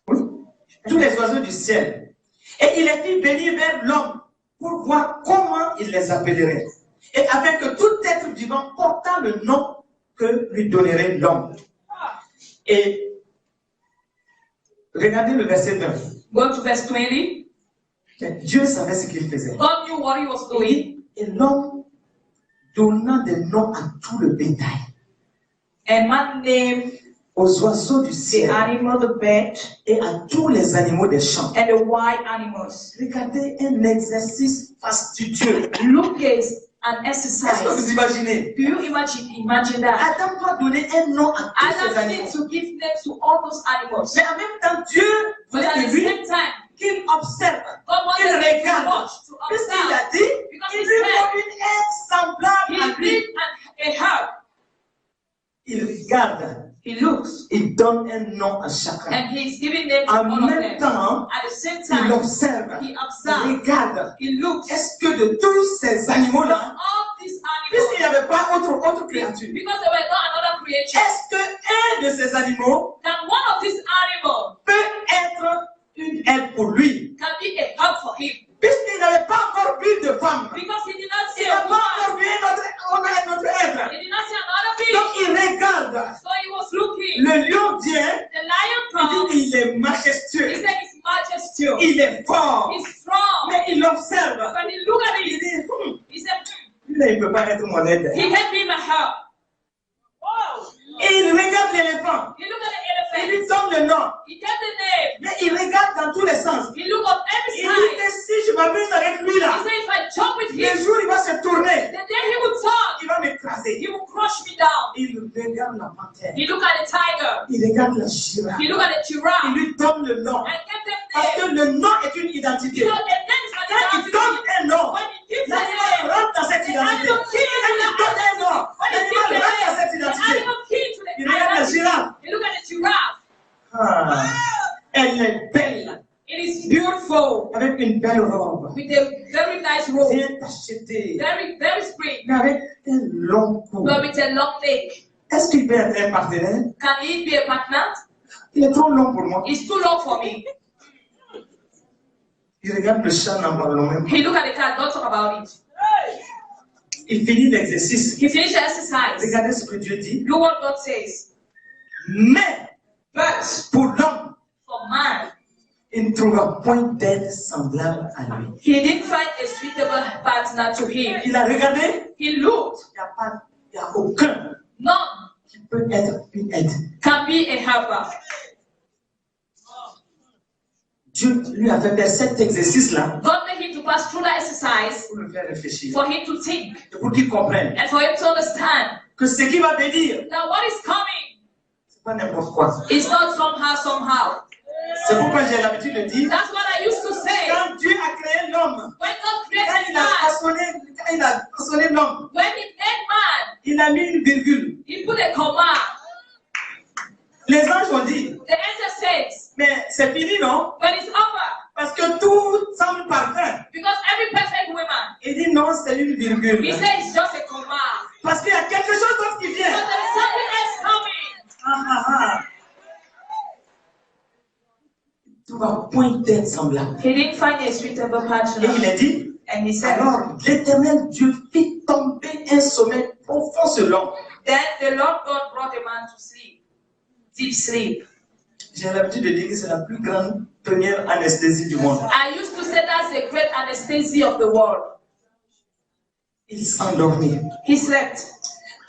Oui, tous les oiseaux du ciel. Et il les fit venir vers l'homme pour voir comment il les appellerait. Et afin que tout être vivant portant le nom que lui donnerait l'homme. Et regardez le verset 20. Go to verse 20. Dieu savait ce qu'il faisait. God knew what he was doing. Et l'homme donna des noms à tout le bétail, And man named aux oiseaux du the ciel animal, the bird, et à tous les animaux des champs. and the wild animals. Regardez un exercice fastidieux. Look at an Est-ce que exercise. vous imaginez? Do you imagine that? Adam doit donner un nom à tous ces Adam animaux. needs to give names to all those animals. Mais en même temps, Dieu But voulait at de the lui same time, qu'il observe, God qu'il wanted him to regarde. watch, to Puisqu'il a observe. dit, Because il he lui said, faut une aide semblable à he lui. did a help. Il regarde, He looks, il donne un nom à chacun. and he's giving names to En all of même them. temps, At the same il time, observe, he il observes, regarde. he looks. Est-ce que de tous ces From animaux-là, all these puisqu'il n'y animals, avait pas autre créature, because there were not another creature, est-ce qu'un de ces animaux that one of these animals peut être une aide pour lui? can be a help for him? Puisqu'il n'avait pas encore vu de femme, Because he did not see il a n'a pas woman, encore vu un autre être. he did not see another Donc being. il regarde. So he was looking. Le lion vient, The lion il comes. dit il est He majestueux, said his majesty. il est fort, He's strong. mais il observe. When he looked at Il it, dit, he said, lui là, il ne peut pas être mon aide. he can be my help. Whoa. Et il regarde l'éléphant, He looked at the il elephant. lui donne le nom, He kept the name. mais il regarde dans tous les sens. He looked on every Il dit side. que si je m'amuse avec lui He là, said, if I jump with le him, jour il va se tourner, the day he would turn, il va m'écraser. he will crush crush me down. Il regarde la panthère. He look at the tiger. Il regarde la girafe. He look at the Il giraffe. lui donne le nom. And get them Parce there. que le nom est une identité. Because a name is Quand an il donne identity. un nom, When he gives a l'animal name, rentre dans cette the identité. animal key Quand to il the donne un nom, When he l'animal gives a rentre dans name, cette the identité. animal key to the Il regarde la identity. girafe. He look at the giraffe. Ah, elle est belle, It is beautiful. avec une belle robe, With a very nice robe. bien tachetée, Very, very spring. mais avec un long cou. But with a long neck. Est-ce qu'il peut être un partenaire? Can he be a partner? Il est trop long pour moi. It's too long for me. Il regarde le chat, n'en parlons même pas. He look at the cat, don't talk about it. Il finit l'exercice. He finished the exercise. Regardez ce que Dieu dit. Look what God says. Mais, But pour l'homme, for man, il ne trouvera point d'aide semblable à lui. he didn't find a suitable partner to him. Il a regardé, He looked. il n'y a aucun None qui peut être une aide. can be a helper. Dieu lui a fait faire cet exercice-là God made him to pass through that exercise pour le faire réfléchir. for him to think Et pour qu'il comprenne and for him to understand que ce qui va venir, that what is coming c'est pas n'importe quoi. is not somehow. C'est pourquoi j'ai l'habitude de dire, That's what I used to say. quand Dieu a créé l'homme, When God quand created il a man, façonné l'homme, when he made man, il a mis une virgule. he put a comma. Les anges ont dit, The angel says, mais c'est fini, non? but it's over. Parce que tout semble parfait. Because every perfect woman, Il dit non, c'est une virgule. he says it's just a comma. Parce qu'il y a quelque chose d'autre qui But vient. there is something else coming. Ah, ah, ah. Tu vas point d'être semblable. He didn't find a suitable Et il partner. a dit, And he said, alors l'Éternel Dieu fit tomber un sommeil profond sur l'homme. then the Lord God brought a man to sleep. Deep sleep. J'ai l'habitude de dire que c'est la plus grande première anesthésie du monde. I used to say that's a great anesthesia of the world. Il s'endormit. He slept.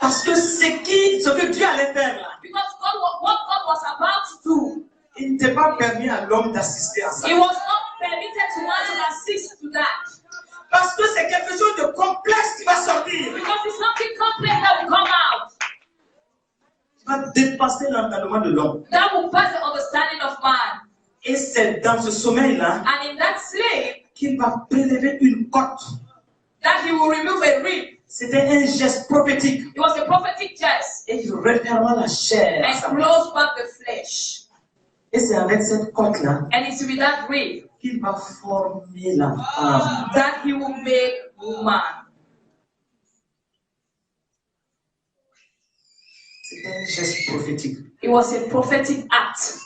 Parce que ce que Dieu allait faire là, Because what God was about to do, il n'était pas permis à l'homme d'assister à ça. it was not permitted to man to assist to that. Parce que c'est quelque chose de complexe qui va sortir. Because it's something complex that will come out. Qui va dépasser l'entendement de l'homme. That will pass the understanding of man. Et c'est dans ce sommeil-là And in that sleep, qu'il va prélever une côte. that he will remove a rib. C'était un geste prophétique. It was a prophetic geste. Et il referma la chair à And sa place. close back the flesh. Et c'est avec cette côte-là And it's with that rib qu'il va former la femme. that he will make woman. C'était un geste prophétique. It was a prophetic act.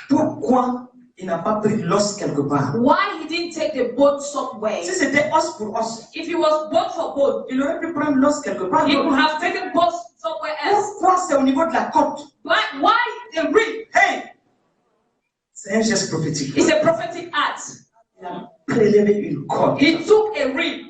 Pourquoi il n'a pas pris l'os quelque part? Why he didn't take the bone somewhere? Si c'était os pour os, If it was bone for bone, il aurait pu prendre l'os quelque part. he would have taken bone somewhere else. Pourquoi c'est au niveau de la côte? Why the rib? Hey! C'est un geste prophétique. It's a prophetic act. Il a prélevé une côte. He took a rib.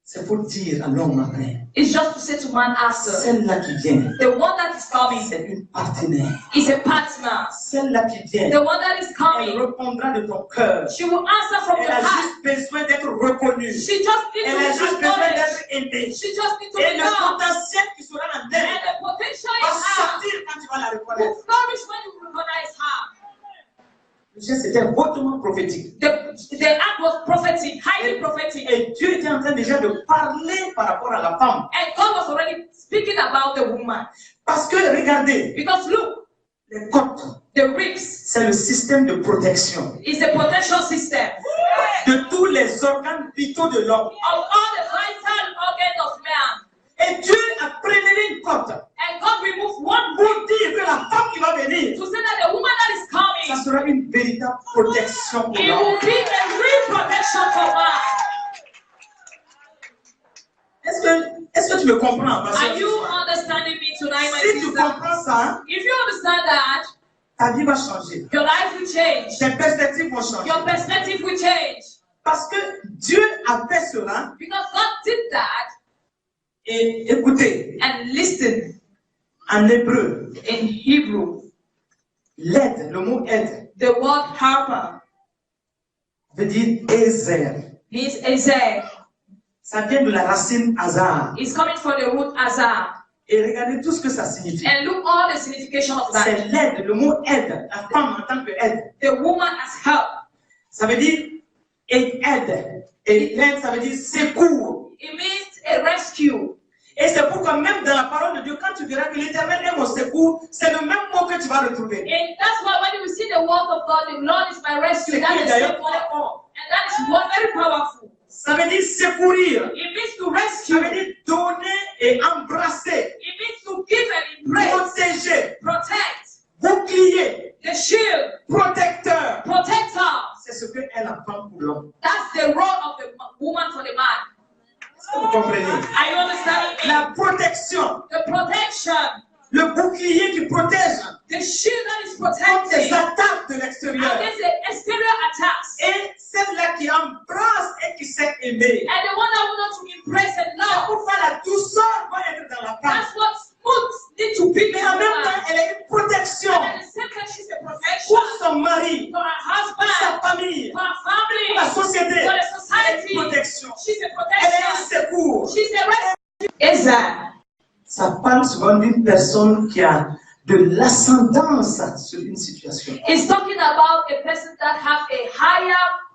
C'est pour dire à l'homme après, It's just to say to man after, celle-là qui vient, the one that is coming c'est une partenaire. is a partner. Celle-là qui vient, The one that is elle coming, répondra de ton cœur. she will answer from Elle your a heart. juste besoin d'être reconnue. She just needs Elle to a be juste besoin acknowledged. d'être aimée. She just needs to Et be le known. potentiel qui sera en And elle the potential va in her sortir quand tu vas la will reconnaître. flourish when you recognize her. Le geste était hautement prophétique. The act was prophetic, highly prophetic. Et Dieu était en train déjà de parler par rapport à la femme. And God was already speaking about the woman. Parce que, regardez, Because look, les côtes, the ribs c'est le système de protection is the potential system de tous les organes vitaux de l'homme. of all the vital organs of man. Et Dieu a prélevé une côte And God removed one pour rib dire que la femme qui va venir, to say that the woman that is ça coming, sera une véritable protection pour it l'homme. will be a real protection for man. Est-ce que tu me comprends? ma sœur? Are you understanding me tonight, my Si tu sister? comprends ça, If you understand that, ta vie va changer. your life will change. Tes perspectives vont changer. Your perspective will change. Parce que Dieu a fait cela. Because God did that. Et écoutez, And listen, en hébreu, in Hebrew, l'aide, le mot aide, the word helper veut dire Ezer. means Ezer. Ça vient de la racine hasard. It's coming from the root azar. Et regardez tout ce que ça signifie. And look all the signification of that. C'est l'aide, le mot aide, la femme en tant que aide. The woman as help. Ça veut dire aide. Et l'aide, ça veut dire secours. It means a rescue. Et c'est pourquoi même dans la parole de Dieu, quand tu verras que l'Éternel est mon secours, c'est le même mot que tu vas retrouver. And that's why when you see the word of God, the Lord is my rescue. That is the same word. And that is one very powerful. Ça veut dire secourir. It means to Ça rescue. veut dire donner et embrasser. It means to give and embrace. Protéger. Protect. Bouclier. The shield. Protecteur. Protector. C'est ce que est la femme pour l'homme. That's the role of the woman for the man. Est-ce que vous comprenez? Are you understanding me? La protection. The protection. Le bouclier qui protège The shield that is contre les protecting attaques de l'extérieur. against the exterior attacks. Et celle-là qui embrasse et qui sait aimer. And the one that will not to embrace and love. Pourquoi la douceur doit être dans la femme? That's what smooth need to be. Mais en même temps, elle est une protection And at the same time, she's a protection pour son mari, for her pour husband, sa famille, for her pour la family, société. for the Elle est society. une protection. She's a Elle est un protection. secours. She's a rescue. Exact. Ça parle souvent d'une personne qui a de l'ascendance sur une situation. It's talking about a person that have a higher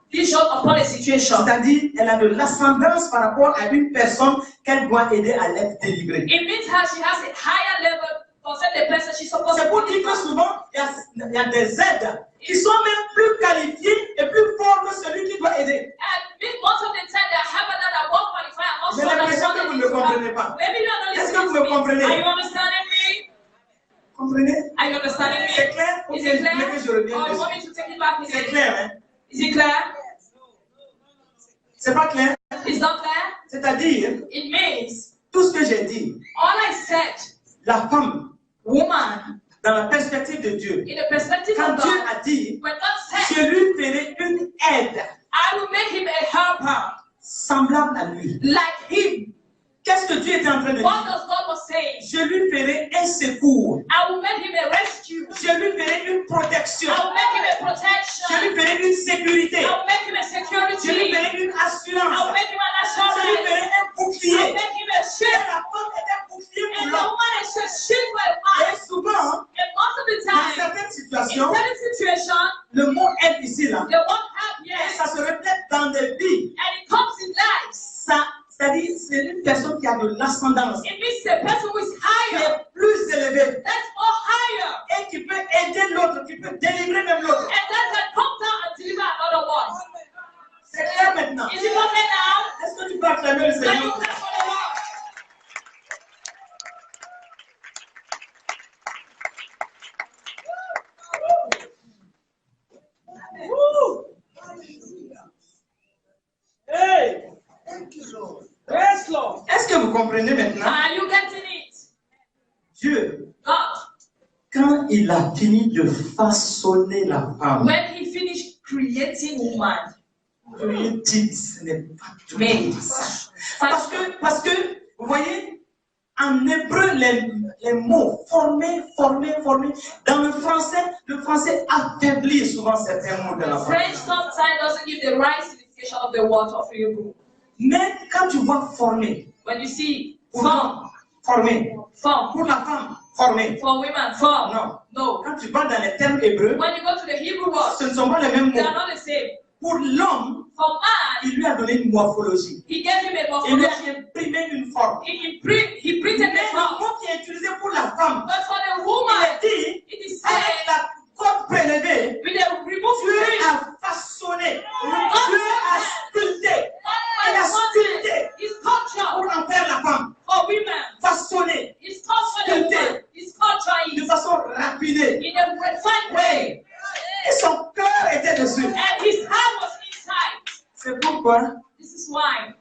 vision upon a situation. C'est-à-dire, elle a de l'ascendance par rapport à une personne qu'elle doit aider à l'être délivrée. It means her she has a higher level concerning the person she's supposed C'est to pour dire deliver. que souvent, il y a des aides qui sont même plus qualifiées et plus fortes que celui qui doit aider. And most of the time they have another more qualified and more J'ai stronger l'impression que vous ne comprenez than pas. maybe you are not Est-ce listening que vous to me me. comprenez? Are you understanding me? Comprenez? Are you understanding me? C'est clair? Is Ou it bien vous voulez que je clear? revienne Or you dessus? want me to take it back C'est again? clair, hein? Is it clear? C'est pas clair? It's not clear? C'est-à-dire, It means tout ce que j'ai dit, all I said, la femme, woman, dans la perspective de Dieu, in the perspective quand of Dieu God, a dit, when God je said, lui ferai une aide I will make him a helper semblable à lui. like him. Qu'est-ce que Dieu était en train de What dire? does God was saying? Je lui ferai un secours. I will make him a rescue. Je lui ferai une protection. I will make him a Je lui protection. ferai une sécurité. I will make him a Je lui security. ferai une I will assurance. make him an Je lui assurance. ferai un I will bouclier. make him a Et shield. la femme est un bouclier pour And the l'homme. woman is a shield for a man. Et souvent, And most of the dans time, certaines in situations, certain situations, le mot aide ici, là, the one help, et yes, ça se reflète dans des vies. and it comes in lives. Ça, c'est-à-dire, c'est une personne qui a de l'ascendance, It means the person who is qui higher, est plus élevée that's more higher, et qui peut aider l'autre, qui peut délivrer même l'autre. and that can come down and deliver another one. C'est clair maintenant. Is it okay now? Est-ce que tu peux acclamer le Can you Seigneur? clap for the Lord? Hey! Yes, Lord. Est-ce que vous comprenez maintenant? Are you getting it? Dieu, God, quand il a fini de façonner la femme, when he finished creating woman, lui dit, ce n'est pas tout made, ça. Parce que, vous voyez, en hébreu, les mots formés, dans le français affaiblit souvent certains mots de la femme. French sometimes doesn't give the right signification of the word of Hebrew. Mais quand tu vois formé, When you see pour form, l'homme, formé, form, pour la femme, formé. for women, form, Non. no. Quand tu vas dans les termes hébreux, When you go to the Hebrew words, ce ne sont pas les mêmes they mots. are not the same. Pour l'homme, For man, il lui a donné une morphologie. he gave him a Il lui morphology. a imprimé une forme. He Mais printed the le form. mot qui est utilisé pour la femme, But for the il woman, est dit, it is avec said, la côte prélevée, with the remove Dieu ring, a façonné, Dieu a sculpté, il a sculpté his culture pour en faire la femme, for women, façonné his culture for the woman, his culture de is façon raffinée. in a refined way, Et son cœur était dessus. and his heart was inside. C'est pourquoi, This is why,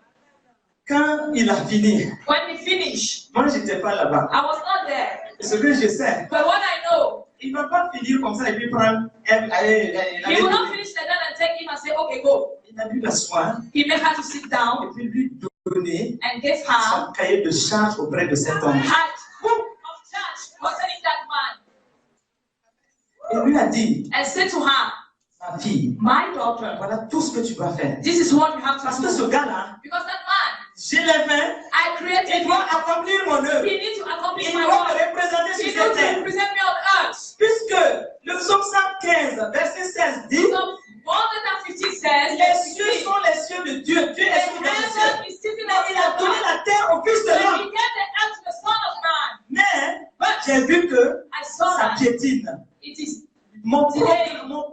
quand il a fini, when he finished, moi je n'étais pas là-bas. I was not there. Et ce que je sais, But what I know, il ne va pas finir comme ça et puis prendre. Allez, he will not finish like that and take him and say, okay, go. il a dû l'asseoir He made her to sit et down puis lui donner and gave her son cahier de charge auprès de cet homme. had book of charge concerning that man Il lui a dit, and said to her, ma fille, my daughter, voilà tout ce que tu vas faire. this is what you have Parce to que do. ce gars-là, Because that man, l'ai fait. I created Il him. doit accomplir mon œuvre. He needs to accomplish Il my doit me work. représenter He sur needs cette to terre. represent me on earth. Puisque le psaume 115, verset 16 dit, So 150 says, les cieux sont les cieux de Dieu. Dieu est sur le ciel. heaven is sitting Mais on il a the donné earth. la terre au Fils de When he l'homme. gave the earth to the Son of Man, Mais j'ai vu que I saw ça that piétine. it is Mon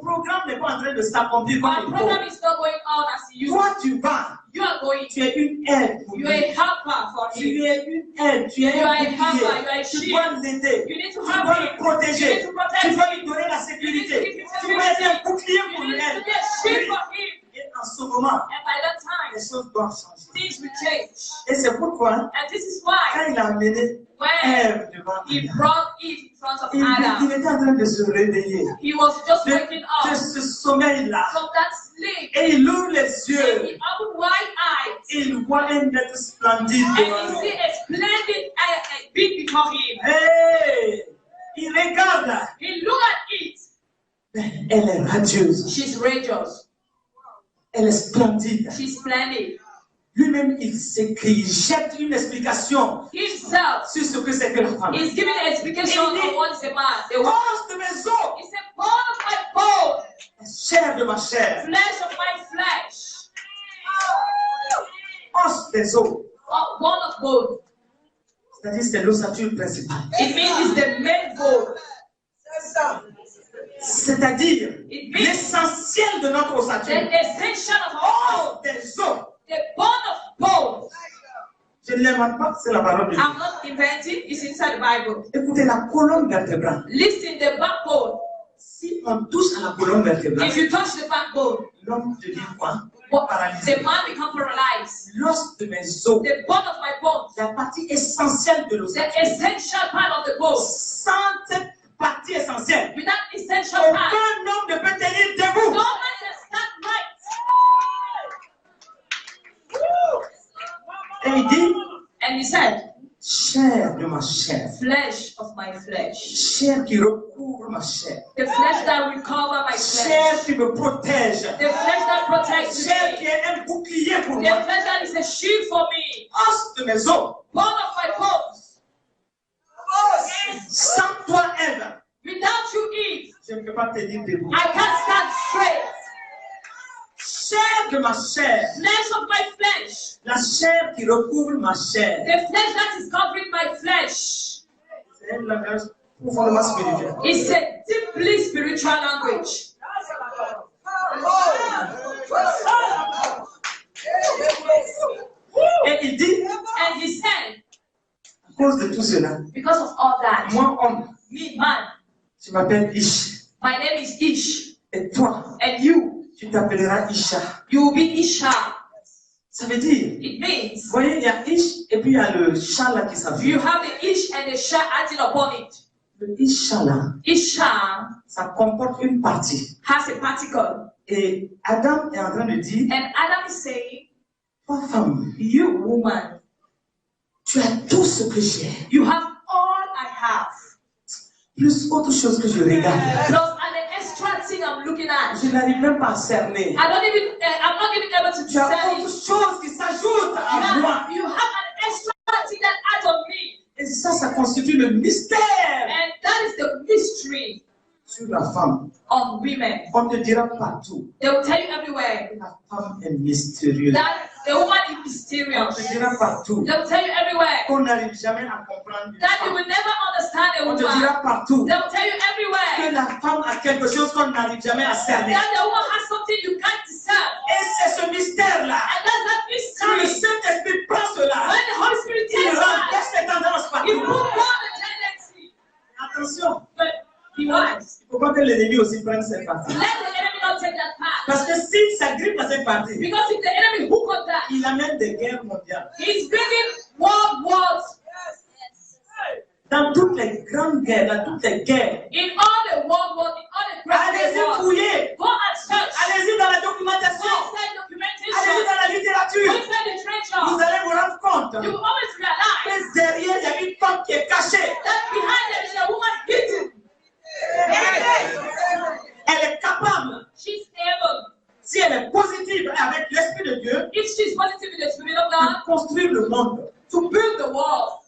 programme n'est pas en train de s'accomplir my comme il program faut. is not going on as you. Toi, tu vas. You are going Tu es une aide pour You are a lui. helper for him. Tu es une aide. Tu es You are un a helper. You are bouclier. a Tu shield. dois l'aider. You need to Tu help dois him. le protéger. You need to protect Tu dois him. lui donner la You sécurité. need to give him Tu dois être un bouclier You pour need lui. to be a shield for him. Et en ce moment, And by that les time, choses doivent changer. things will change. Et c'est pourquoi, And this is why quand il a amené when Ève devant he Adam, brought Eve in front of il Adam, était en train de se réveiller he was just de, waking de up ce sommeil-là. from that sleep. Et il ouvre les And yeux. he opened wide eyes. Et il voit un être splendide devant And he lui. see a splendid being before him. Hey, il regarde. He looked at it. Elle est radieuse. She's radiant. Elle est splendide. She's splendid. Lui-même, il s'écrit, il jette une explication Himself sur ce que c'est que la femme. is giving an explication Il dit, of what is a man. The woman. Os de mes os, He said, bone of my bone, chair de ma chair, flesh of my flesh, os des os. bone of bone. C'est-à-dire, c'est l'ossature principale. It means it's the main bone. C'est-à-dire, It means l'essentiel de notre the ossature. essential of our Os des os. the bone of bone. Je ne l'invente pas, c'est la parole de Dieu. I'm not inventing, it's inside the Bible. Écoutez, la colonne vertébrale. Listen, the backbone. Si on touche à la colonne vertébrale, If you touch the backbone, l'homme devient quoi? what, Paralysé. the man becomes paralyzed. L'os de mes os, The bone of my bones, la partie essentielle de the l'ossature. essential part of the bone. Sans cette partie essentielle, Without essential part, aucun homme ne peut tenir no debout. man can stand right. Et il dit, And he said, chair de ma chair, flesh of my flesh. chair qui recouvre ma chair, The flesh that will cover my chair flesh. qui me protège, The flesh that protects chair qui me. est un bouclier pour The moi, flesh that is a shield for me. os de mes os. Bone of my bones. Sans toi, Ève, Without you, Eve, je ne peux pas tenir debout. I can't stand straight. Chair de ma chair, Flesh of my flesh. la chair qui recouvre ma chair, The flesh that is covering my flesh. c'est un langage profondément spirituel. It's a deeply spiritual language. Et il dit, And he said, à cause de tout cela, because of all that, moi, homme, me, man, tu m'appelles Ish. my name is Ish. Et toi, And you, tu t'appelleras Isha. you will be Isha. Ça veut dire, It means vous voyez, il y a Ish et puis il y a le chat là qui s'affiche. you have the Ish and the Sha added upon it. Le Isha là, Isha ça comporte une partie. has a particle. Et Adam est en train de dire, And Adam is saying, toi femme, you woman, tu as tout ce que j'ai, you have all I have. plus autre chose que je regarde. Plus an extra thing I'm looking at. Je n'arrive même pas à cerner. I'm not even able to Tu as discern autre it. chose qui s'ajoute à moi. You have an extra thing that adds on me. Et ça constitue le mystère And that is the mystery sur la femme. of women. On te dira partout. They will tell you everywhere La femme est mystérieuse. that the woman is On mysterious. te dira partout. They will tell you everywhere Qu'on n'arrive jamais à comprendre. une that you femme. will never understand a On te woman. dira partout They will tell you que everywhere la femme a quelque chose qu'on n'arrive jamais à cerner. that the woman has something you can't discern. Et c'est ce mystère-là. And that's that Quand le mystery. Saint-Esprit prend cela, When the Holy Spirit il takes that, renverse les tendances you put partout. down the tendency. Attention, But be wise. il ne faut pas que l'ennemi aussi prenne cette partie. Let the enemy not take that path. Parce que s'il s'agrippe à cette partie, Because if the enemy hook on that, il amène des guerres mondiales. he's bringing world wars. Dans toutes les grandes guerres, dans toutes les guerres, In all the world wars, in all the great allez-y wars, fouiller, go and search. allez-y dans la Go documentation, inside allez-y documentation. dans la Go littérature. inside Vous literature. allez vous rendre compte You will always realize que derrière, il y a une femme qui est cachée. that behind there is a woman hidden. Elle est capable, She's able. si elle est positive avec l'Esprit de Dieu, If she's positive with the Spirit of de God construire le monde. to build the world.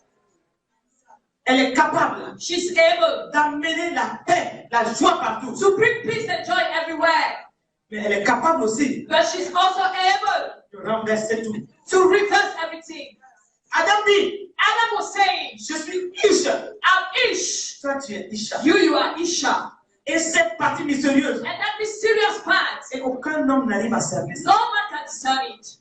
Elle est capable She's able d'amener la paix, la joie partout. to bring peace and joy everywhere. Mais elle est capable aussi But she's also able de renverser tout. to reverse everything. Adam dit, Adam was saying, je suis Isha. I'm Ish. Toi, tu es Isha. You are Isha. Et cette partie mystérieuse, And that mysterious part, et aucun homme n'arrive à servir ça. no man can discern it.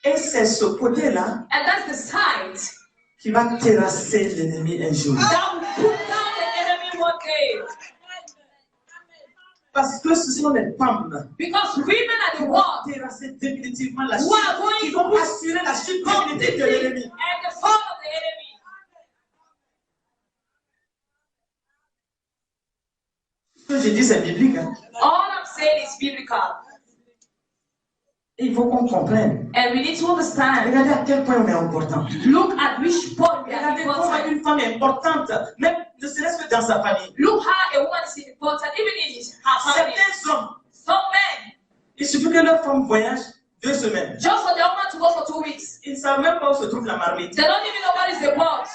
Et c'est ce côté-là And that's the side qui va terrasser l'ennemi un jour. that will put down the enemy one day. Parce que ce sont les femmes Because women are qui the vont ones terrasser définitivement la who are going chute, qui to vont push assurer la chute définitive de completely l'ennemi. and the fall of the enemy. Ce que je dis, c'est biblique. Hein? All I'm saying is biblical. Et il faut qu'on comprenne. And we need to understand. Regardez à quel point on est important. Look at which point we are Regardez comment important. une femme est importante, même ne serait-ce que dans sa famille. Look how a woman is important, even in her family. Certains hommes, Some men, il suffit que leur femme voyage 2 semaines. just for the woman to go for 2 weeks, Ils ne savent même pas où se trouve la marmite. they don't even know what is the pot.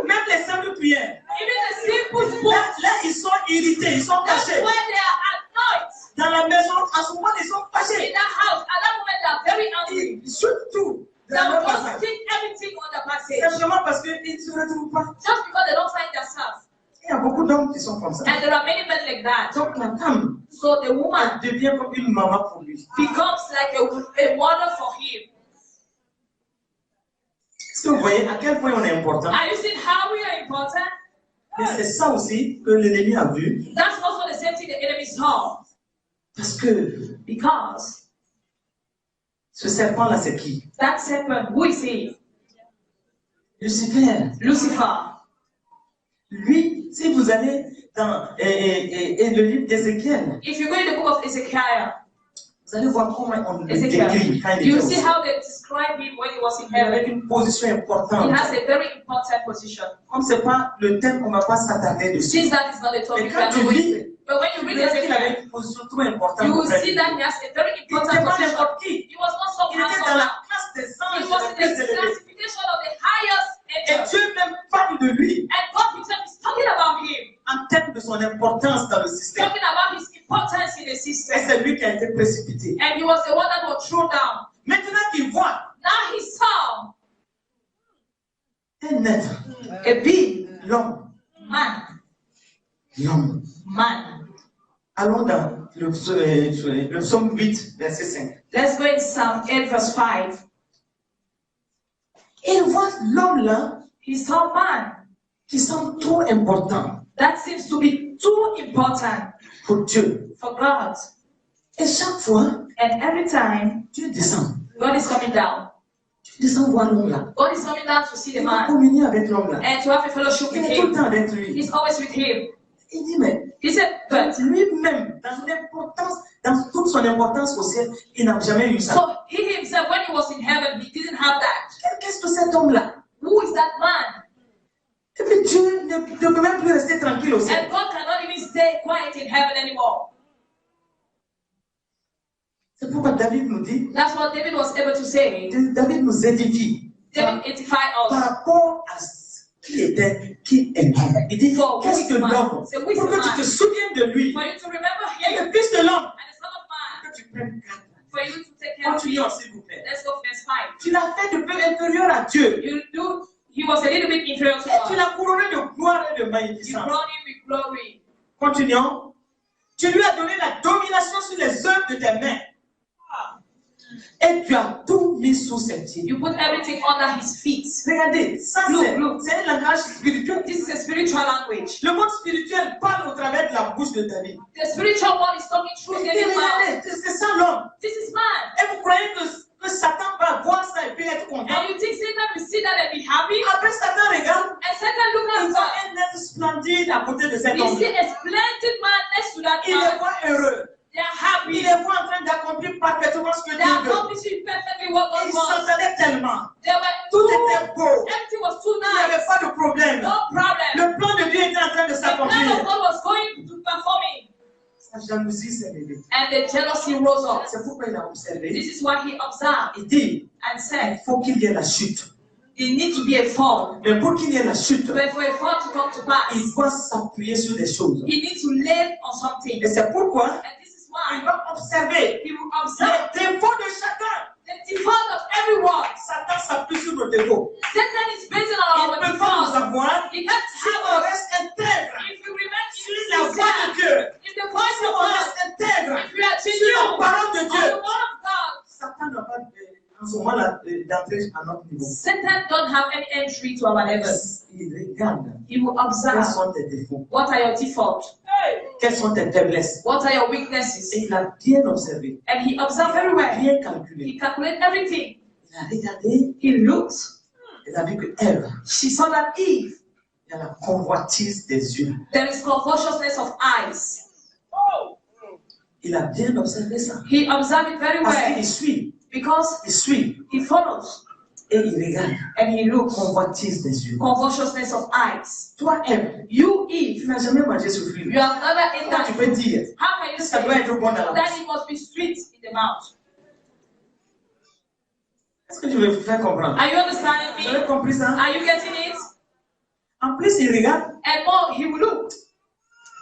Même les simples prières. Even the simple Là, spots. là, ils sont irrités, ils sont That's fâchés. when they are annoyed. Dans la maison, à ce moment, ils sont In fâchés. that house, at that moment, they are very angry. Ils shootent tout. They Dans leur are passage. posting everything on the passage. Simplement parce qu'ils ne se retrouvent pas. Just because they don't find themselves. Il y a beaucoup d'hommes qui sont comme ça. And there are many men like that. Donc la femme, So the woman elle devient comme une maman pour lui. becomes like a mother for him. Est-ce que vous voyez à quel point on est important? Are you seeing how we are important? Mais c'est ça aussi que l'ennemi a vu. That's also the same thing the enemy saw. Parce que Because ce serpent-là, c'est qui? that serpent, who is he? Lucifer. Lucifer. Lui, si vous allez dans le livre d'Ézéchiel, If you go in the book of Ezekiel, vous allez voir comment on le décrit Ezekiel, quand il you était au see ciel. how they describe him when he was in Il avait heaven. une position He importante. has a very important position. Comme ce n'est pas le thème, on ne va pas s'attarder dessus. Since that is not the topic, Mais we are quand not tu going lis, to. But when you vous read verrez qu'il avait Ezekiel, une position trop importante. you will auprès de see lui. that he has a very Il important n'était pas position. n'importe qui. He was not some Il était dans la handsome. classe des He anges, was le in plus the élevé. classification of the highest Et angels. Dieu même parle de lui And God himself is talking about him, en termes de son importance dans le système. talking about his importance in the Et system. c'est lui qui a été précipité. And he was the one that was thrown down. Maintenant qu'il voit Now he saw un être, a big l'homme, man. l'homme. Man. Allons dans le psaume 8, verset 5. Let's go in Psalm 8, verse 5. Il voit l'homme là He saw man qui semble trop important that seems to be too important pour Dieu. for God. Et chaque fois, And every time Dieu descend. God is coming down, Dieu descend voir l'homme là. God is coming down to see the Il va man communier avec l'homme là. and to have a fellowship Il with est tout le him. temps avec lui. He's always with him. Il dit, mais He said, but lui-même, dans l'importance, dans toute son importance au ciel, il n'a jamais eu ça. so he himself, when he was in heaven, he didn't have that. Qu'est-ce que cet homme-là? Who is that man? Et puis Dieu ne peut même plus rester tranquille au ciel. And God cannot even stay quiet in heaven anymore. C'est pourquoi David nous dit, That's what David was able to say. David nous édifie David edified par us. rapport à qui était, qui est Dieu. Il dit, For who qu'est-ce is que man? l'homme? So who is Pour que tu man? te souviennes de lui. For you to remember Et him le fils de l'homme, and the Son of Man. que tu prennes garde. For you to take care of him. Continuons, s'il vous plaît. Let's go verse 5. Tu l'as fait de peu inférieur à Dieu. He was a little bit inferior to Et tu us. l'as couronné de gloire et de You magnificence. brought him with glory. Continuons. Tu lui as donné la domination sur les œuvres de tes mains. Et tu as tout mis sous ses pieds. You put everything under his feet. Regardez, ça c'est un langage spirituel. This is a spiritual language. Le monde spirituel parle au travers de la bouche de David. The spiritual one is talking through Et David's mouth. regardez, c'est ça l'homme. This is man. Et vous croyez que Satan va voir ça et puis être content? And you think Satan will see that and be happy? Après Satan regarde, And Satan look il at voit God. un être splendide à côté de cet He homme. see a splendid man next to that Il les man. voit heureux. They are Il happy. les voit en train d'accomplir parfaitement ce que They are Dieu veut. accomplishing perfectly what Et God il wants. s'entendait tellement. They were Tout too, était beau. everything jalousie s'est levée. And the jealousy rose up. C'est pourquoi il a observé. This is why he observed Il dit, and said, il faut qu'il y ait la chute. there needs to be a fall. Mais pour qu'il y ait la chute, But for a fall to come to pass, il doit s'appuyer sur des choses. he needs to live on something. Et c'est pourquoi And this is il why va observer he will observe les défauts de chacun. the default of everyone. Satan s'appuie sur nos défauts. Satan is based Il on ne our peut pas nous default. avoir He can't si on have us reste intègre if we remain sur la voie de sincere. Dieu. If the voice Si of on God, reste intègre if we are sur la genuine parole de on the Dieu, word of God, Satan n'a pas en ce moment d'entrer à notre niveau. Satan don't have any entry to our level. Il regarde He will quels observe sont tes défauts, what are your defaults, quelles sont tes faiblesses. what are your Et weaknesses, il a bien observé, and he observed very well. bien calculé. He calculated everything. Il a regardé, He looked. il a vu que Ève, She saw that Eve, il y a la convoitise des yeux. there is covetousness of eyes. Il a bien observé ça. He observed it very Parce well qu'il suit, because il suit he follows et il regarde. and he looks. Convoitise des yeux. Covetousness of eyes. Toi, Ève, You, tu Eve, n'as jamais mangé ce fruit. you have never eaten Comment that tu peux fruit. dire How can you ça say doit être bon dans la that bouche? it must be sweet in the mouth? Est-ce que tu veux faire comprendre? Are you understanding Vous avez me? compris ça? Are you getting it? En plus, il regarde. And more, he will look.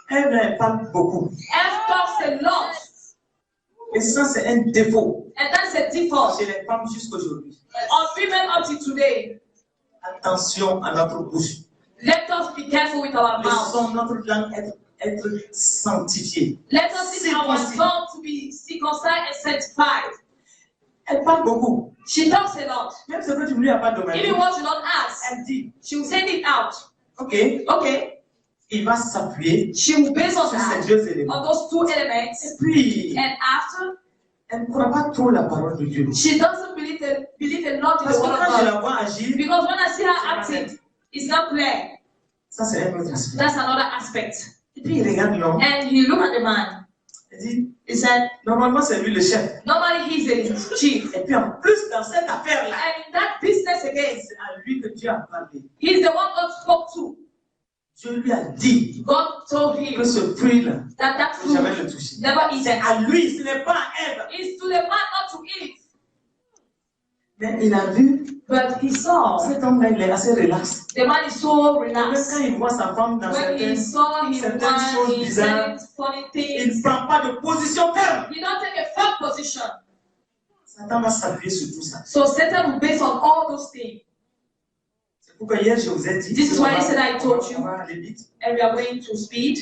Ève, elle parle beaucoup. Eve talks a lot, Et ça, c'est un défaut and that's a default chez les femmes jusqu'aujourd'hui. on women until today. Attention à notre bouche. Let us be careful with our mouth. Laissons notre langue être sanctifiée. Let us see our Circoncis. tongue to be circumcised and sanctified. Elle parle beaucoup. She talks a lot. Même ce que tu ne lui as pas demandé. Even what you don't ask, Elle dit, she will send it out. ok, Okay. il va s'appuyer She will base on sur ces that, deux éléments. on those two elements. Et puis, And after, elle ne croit pas trop la parole de Dieu. she doesn't believe a lot in Parce the que word of quand je la God. vois agir, Because when I see her acting, it's not clear. ça c'est un autre aspect. That's another aspect. Et puis il regarde l'homme. And he looked at the man. Il dit, He said, normalement c'est lui le chef. normally he's a chief. Et puis en plus dans cette affaire-là, And in that business again, c'est à lui que Dieu a parlé. he's the one God spoke to. Dieu lui a dit God told que him ce fruit-là, that il ne faut jamais fruit le toucher. never C'est eaten. à lui, ce n'est pas à Ève. It's to the man not to eat. Mais il a vu, But he saw cet homme-là, il est assez relax. the man is so Même relaxed. quand il voit sa femme dans When he certaines, saw his certaines choses man, he bizarres, said funny il things. ne prend pas de position ferme. He don't take a firm position. Satan va s'appuyer sur tout ça. So Satan will base on all those things. C'est pourquoi hier je vous ai dit, This is why yesterday I told you. on va aller vite. And we are going to speed.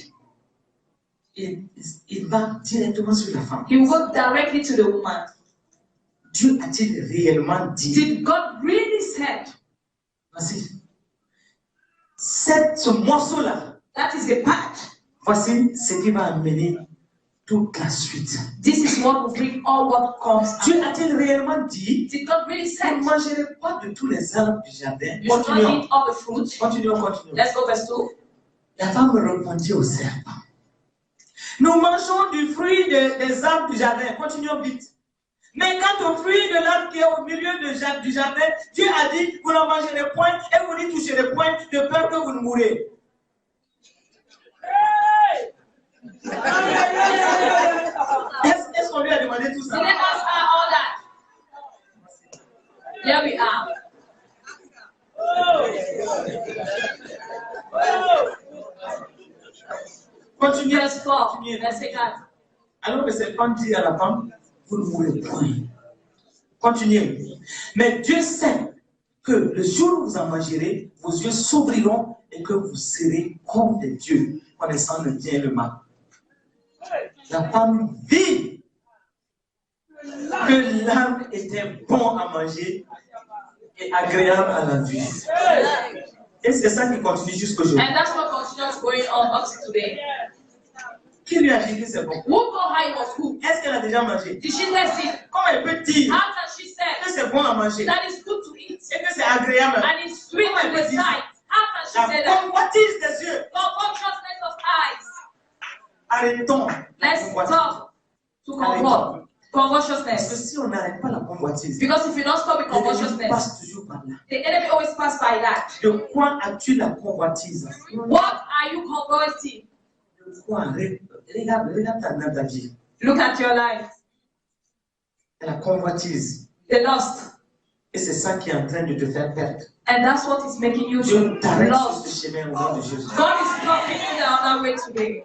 Il va directement sur la femme. He will go directly to the woman. Dieu a-t-il réellement dit, Did God really said voici, ce morceau-là, that is the part? voici ce qui va amener toute la suite. This is what will bring all what comes Dieu out. a-t-il réellement dit, Did God really vous say ne mangerez pas de tous les arbres du jardin? you should not Continuons, eat all the fruit? continuons. Let's go verse 2. La femme répondit au serpent. Nous mangeons du fruit des arbres du jardin. Continuons vite. Mais quant au fruit de l'arbre qui est au milieu du jardin, Dieu a dit, vous n'en mangerez point et vous n'y toucherez point de peur que vous ne mourrez. Est-ce qu'on lui a demandé tout ça? Did they ask her all that? Here we are. Continuez. Verse 4. Verse 4. Alors le serpent dit à la femme, vous ne mourrez point. Continuez. Mais Dieu sait que le jour où vous en mangerez, vos yeux s'ouvriront et que vous serez comme des dieux, connaissant le bien et le mal. La femme vit que l'arbre était bon à manger et agréable à la vue. Et c'est ça qui continue jusqu'aujourd'hui. And that's what continues going on up to today. Qui lui a dit que c'est bon? Who told her it was good? Est-ce qu'elle a déjà mangé? Did she taste it? Comment elle peut dire How can she say que c'est bon à manger that is good to eat et que c'est agréable? and it's sweet to the sight? How can she say La that? convoitise des yeux. Consciousness of eyes. Arrêtons. Let's la stop to Arrêtons. convert. Parce que Covetousness. si on n'arrête pas la convoitise, Because if you don't stop with l'ennemi covetousness, passe toujours par là. the enemy always pass by that. De quoi as-tu la convoitise? What are you converting? De Regarde ta vie. Look at your life. La convoitise. The lust. Et c'est ça qui est en train de te faire perdre. And that's what is making you Dieu t'arrête sur lost. ce chemin au nom de Jésus. God is stopping you the other way today.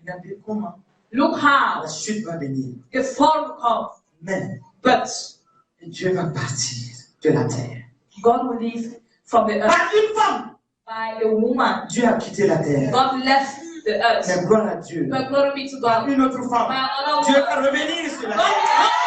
Regardez comment Look how la chute va venir. the fall will come. Mais But Dieu va partir de la terre. God will leave from the earth Par une femme, by a woman. Dieu a quitté la terre. God left the earth. Mais gloire à Dieu. But glory be to Par God. une autre femme, By another Dieu woman. va revenir sur la God will terre. come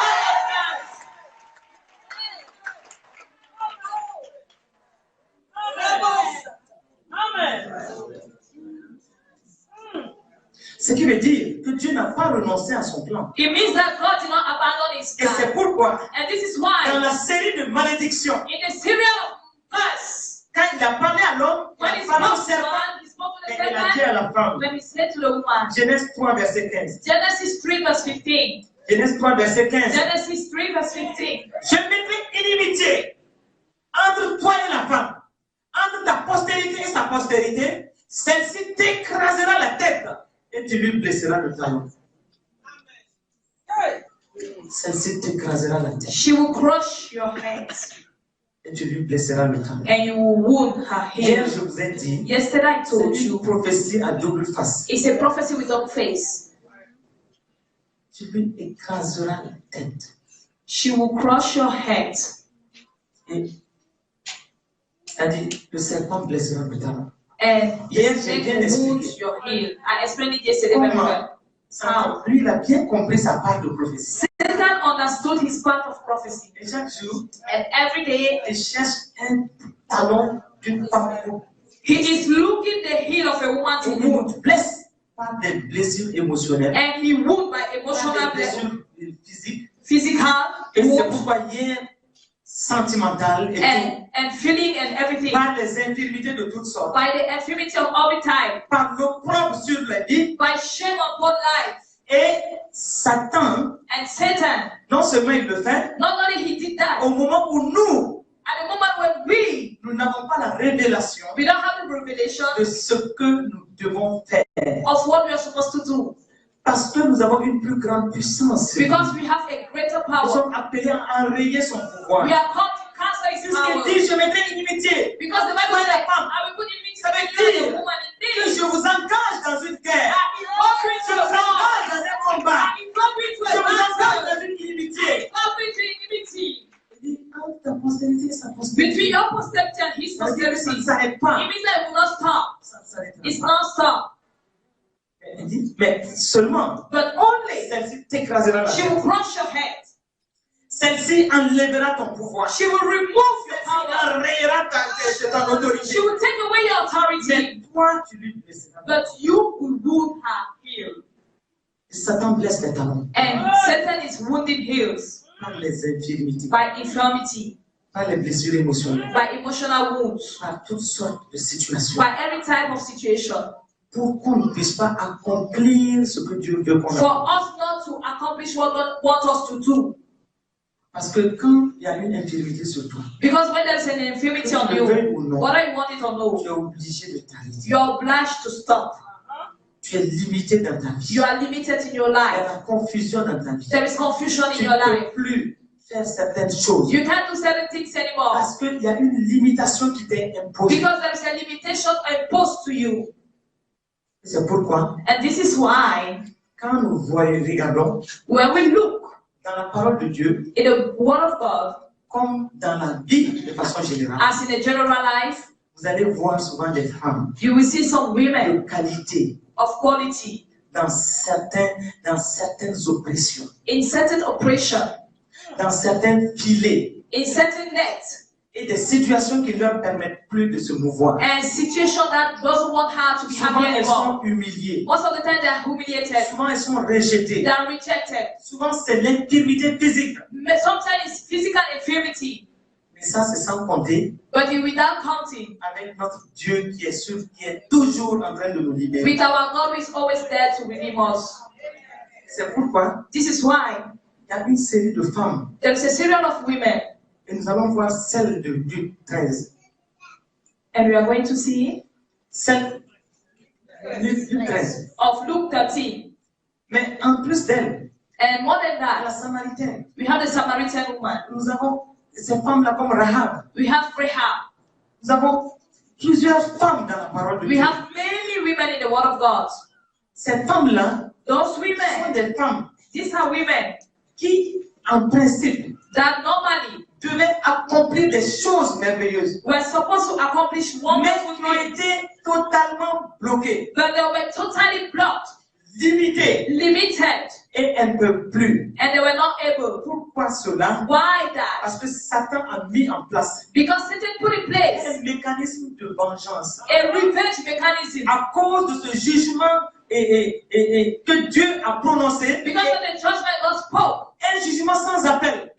Ce qui veut dire que Dieu n'a pas renoncé à son plan. It means that God did not abandon his Et c'est plan. pourquoi, And this is dans why la série de malédictions, in the serial of verse, quand il a parlé à l'homme, il when a he parlé au spoke to serpent, man, he spoke to et the il a dit à serpent, la femme. when he said to the woman, Genèse 3, verset 15. Genesis 3 verse 15. Genèse 3, verset 15. Genesis 3 verse 15. Je mettrai inimitié entre toi et la femme, entre ta postérité et sa postérité. Celle-ci t'écrasera la tête et tu lui blesseras le talon. Celle-ci t'écrasera la tête She will crush your hands et tu lui blesseras le talon. and you will wound her Hier, heel. je vous ai dit, Yesterday I told c'est une you prophétie à double face. it's a prophecy with double face. Tu lui écraseras la tête. She will crush your head. Et elle dit, le serpent blessera le talon. And Hier, the j'ai bien snake will wound expliqué. your heel. I explained it yesterday very well. Lui, il a bien compris sa part de prophétie. Satan understood his part of prophecy. Et chaque jour, And every day il cherche un talon d'une femme pour he is looking the heel of a woman to il wound. nous blesse par des blessures émotionnelles, And he wound by par des emotional blessures physiques. physical Et c'est wound pourquoi hier, sentimentales et tout, and feeling and everything. par les infirmités de toutes sortes, By the infirmity of every time. par l'opprobre sur la vie. By shame upon life. Et Satan, And Satan, non seulement il le fait, not only he did that, au moment où nous, at the moment when nous n'avons pas la révélation we don't have the revelation de ce que nous devons faire. of what we are supposed to do. Parce que nous avons une plus grande puissance. Because we have a greater Nous power. sommes appelés à enrayer son pouvoir. We are called to cancel his Puisqu'il power. dit, je mettrai inimitié. Because the Bible says, I will put enmity Ça veut between dire the woman and que thee. je vous engage dans une guerre. Go Je into vous a war. engage dans un combat. Go into Je a vous engage battle. dans une inimitié. Go into enmity. Il dit, entre ta postérité et sa postérité. Between your posterity and his Ça veut dire que ça ne posterity. s'arrête It pas. means that it will not stop. Ça ne s'arrête It's pas. not stop. Il dit, mais seulement, But only celle-ci t'écrasera la she tête. will crush your head. Celle-ci enlèvera ton pouvoir. She will remove your Celle-ci power. enrayera ton autorité. She will take away your authority. Mais toi, tu lui blesseras. But you will wound her heel. Satan blesse les talons And Satan is wounding heels par les infirmités, by infirmity, par les blessures émotionnelles, by emotional wounds, par toutes sortes de situations. by every type of situation. Pour qu'on ne puisse pas accomplir ce que Dieu veut qu'on For accomplisse. us not to accomplish what God wants us to do. Parce que quand il y a une infirmité sur toi, Because when there's an infirmity on tu le veuilles you, ou non, whether you want it or tu es no, obligé de t'arrêter. you're obliged to stop. Tu es limité dans ta vie. You are limited in your Il y a life. la confusion dans ta vie. There is confusion in Tu your ne life. peux plus faire certaines choses. You can't do certain things anymore. Parce qu'il y a une limitation qui t'est imposée. Because there is a limitation imposed to you. C'est pourquoi, And this is why, quand nous voyons, regardons when we look dans la parole de Dieu, in the Word of God, comme dans la vie de façon générale, as in a general life, vous allez voir souvent des femmes you will see some de women qualité of quality dans certaines oppressions, in certain oppression, dans certains filets in certain nets, et des situations qui ne leur permettent plus de se mouvoir. and situation that doesn't want her to be Souvent, happy elles anymore. sont humiliées. Most of the time they are humiliated, Souvent, elles sont rejetées. they are rejected. Souvent, c'est l'infirmité physique. Sometimes it's physical infirmity, Mais ça, c'est sans compter but without counting avec notre Dieu qui est toujours en train de nous libérer. with our God who is always there to redeem us. C'est pourquoi This is why il y a une série de femmes. there is a serial of women, Et nous allons voir celle de Luc 13. and we are going to see Celle Luc 13. of Luke 13. Mais en plus d'elle, And more than la that, Samaritaine, we have the Samaritan woman. nous avons ces femmes-là comme Rahab. We have Rahab. Nous avons plusieurs femmes dans la parole de We Dieu. have many women in the Word of God. Ces femmes-là Those sont women, des femmes these are women qui, en principe, that normally devaient accomplir des choses merveilleuses, were supposed to accomplish mais wonderful qui ont things, été totalement bloquées, but they were totally blocked, limitées, limited, et elles ne peuvent plus. and they were not able. Pourquoi cela? Why that? Parce que Satan a mis en place Because Satan put in place un mécanisme de vengeance a revenge mechanism à cause de ce jugement que Dieu a prononcé, because of the judgment God spoke. un jugement sans appel,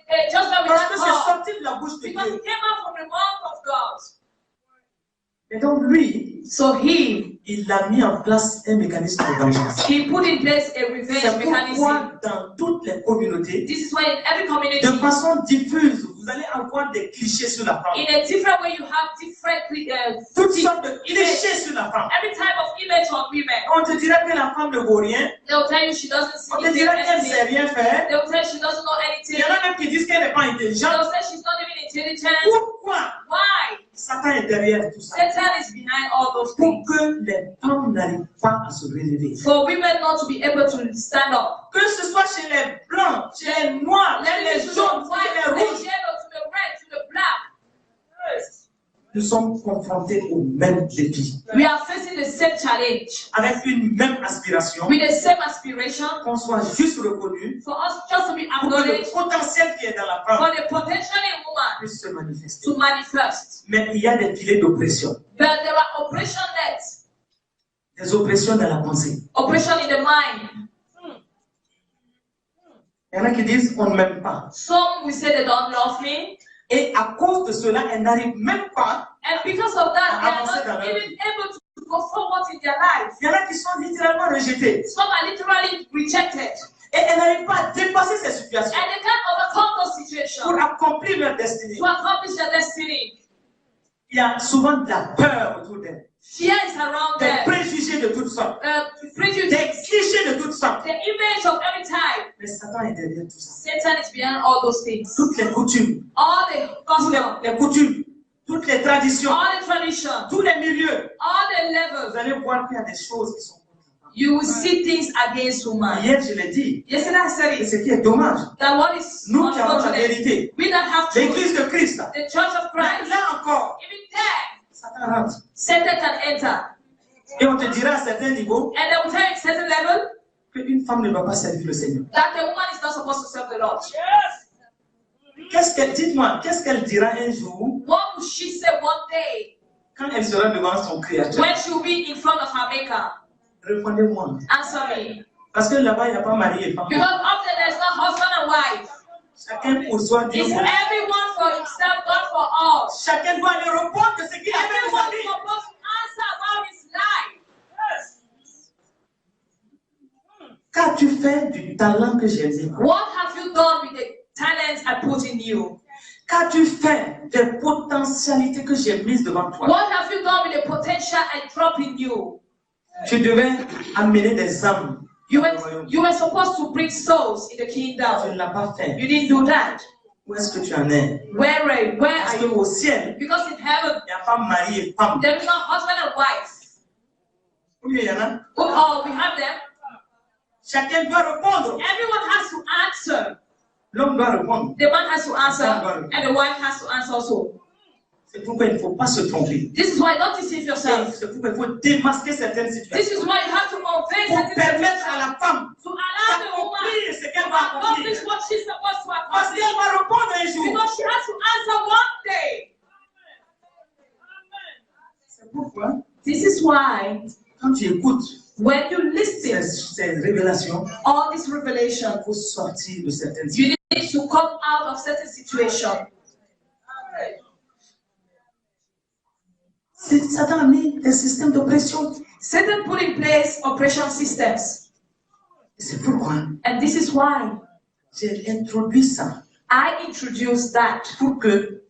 A judgment parce que without c'est cause. sorti de la bouche de Because Dieu. it came out from the mouth of God. Et donc lui, So il a mis en place un mécanisme de vengeance. he put in place a revenge C'est mechanism. pourquoi dans toutes les communautés, This is why in every community, de façon diffuse, vous allez avoir des clichés sur la femme. in a different way, you have different Toutes sortes de clichés sur la femme. every type of image on women. On te dira que la femme ne vaut rien. They'll tell you she doesn't On see te dira qu'elle ne sait anything. rien faire. They'll tell you she doesn't know Il anything. y en a même qui disent qu'elle n'est pas intelligente. They'll say she's not even intelligent. Pourquoi Why? Satan est derrière tout ça? Satan is behind all those Pour things. que les femmes n'arrivent pas à se relever. For women not to be able to stand up. Que ce soit chez les blancs, chez les noirs, Let chez me les to jaunes, the white, chez to les the rouges, yellow, to the red, to the black. nous sommes confrontés aux mêmes défis. We are facing the same challenge Avec une même aspiration, with the same aspiration qu'on soit juste reconnu, for us just to be pour que le acknowledged potentiel qui est dans la for femme the potential in woman puisse se manifester. to manifest. Mais il y a des filets d'oppression, But there are oppression nets, des oppressions dans la pensée. oppression in the mind. Il y en a qui disent on ne m'aime pas. Some will say they don't love me, Et à cause de cela, elles n'arrivent même pas. and because of that, they Avancer dans are not leur even vie. able to go forward in their life. Il y en a qui sont littéralement rejetées. Some are literally rejected, Et elles n'arrivent pas à dépasser ces situations and they can't overcome those situations pour accomplir leur destinée. to accomplish their destiny. Il y a souvent de la peur autour d'elles, Fear is around des them, préjugés de toutes sortes, des prejudice, clichés de toutes sortes. the image of every type. Mais Satan est derrière tout ça. Satan is behind all those things. Toutes les coutumes, All the toutes custom, les coutumes, toutes les traditions, all the tradition, tous les milieux. all the Vous levels. allez voir qu'il y a des choses qui sont contre la femme. You will see things against woman. Hier, je l'ai dit. Yesterday I said Et it. ce qui est dommage, That what is nous qui avons la unfortunate, vérité, we that have truth, l'église de Christ, the church of Christ, là encore, even there, Satan rentre. Satan can enter. Et on te dira à certains niveaux And they will tell you at a certain level qu'une femme ne doit pas servir le Seigneur. that the woman is not supposed to serve the Lord. Dites-moi, qu'est-ce qu'elle dira un jour What will she say one day quand elle sera devant son Créateur? when she will be in front of her maker? Répondez-moi. Answer me. Parce que là-bas, il n'y a pas mari et femme. Because often there's no husband and wife. Chacun pour soi, Dieu It's pour lui. everyone for himself, God for all. Chacun doit aller répondre de ce qu'il a fait de Everyone sa is vie. supposed to answer about his life. Qu'as-tu fait du talent que j'ai mis? What have you done with the talents I put in you? Qu'as-tu fait des potentialités que j'ai mises devant toi? What have you done with the potential I drop in you? Tu devais amener des âmes. You were supposed to bring souls in the Tu ne kingdom. l'as pas fait. You didn't do that. Où est-ce que tu en es? Where Parce are you? qu'au ciel, Because in heaven, il n'y a pas mari et femme. there is no husband and wife. Oui, il y en a. Oh, we have them. Chacun doit répondre. Everyone has to answer. L'homme doit répondre. The man has to answer, and the wife has to answer also. C'est pourquoi il ne faut pas se tromper. This is why don't deceive yourself. C'est pourquoi il faut démasquer certaines This situations. is why you have to convey Pour certain permettre situations à la femme to allow the woman d'accomplir ce to qu'elle va accomplish accomplir. what she's supposed to Parce accomplish. qu'elle va répondre un jour. Because she has to answer one day. C'est pourquoi, This is why quand tu écoutes when you listen ces révélations, all this revelation, il faut sortir de certaines situations. you need to come out of certain situation. Satan a mis des systèmes d'oppression. Satan put in place oppression systems. C'est pourquoi And this is why j'ai introduit ça I introduced that pour que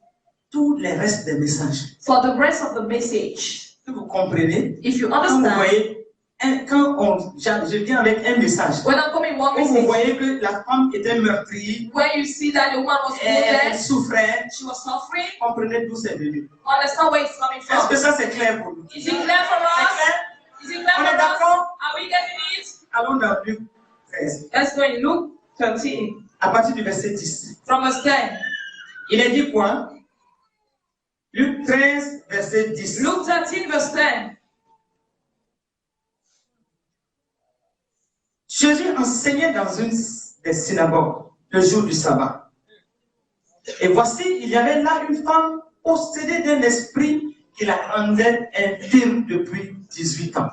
tous les restes des messages for the rest of the message que vous comprenez, If you quand vous understand, voyez, je viens avec un message, when I'm coming one où vous message, voyez que la femme était meurtrie, where you see that the woman was elle wounded, souffrait, she was suffering, comprenez d'où c'est venu. understand where it's coming Est-ce que from. ça c'est clair pour nous? Is it clear for C'est us? clair? Is it clear On for est us? d'accord? Are we getting it? Allons dans Luc 13, Let's go in Luke 13, à partir du verset 10. from verse 10. Il est dit quoi? Luc 13, verset 10. Luke 13, verse 10. Jésus enseignait dans une des synagogues le jour du sabbat. Et voici, il y avait là une femme possédée d'un esprit qui la rendait infirme depuis 18 ans.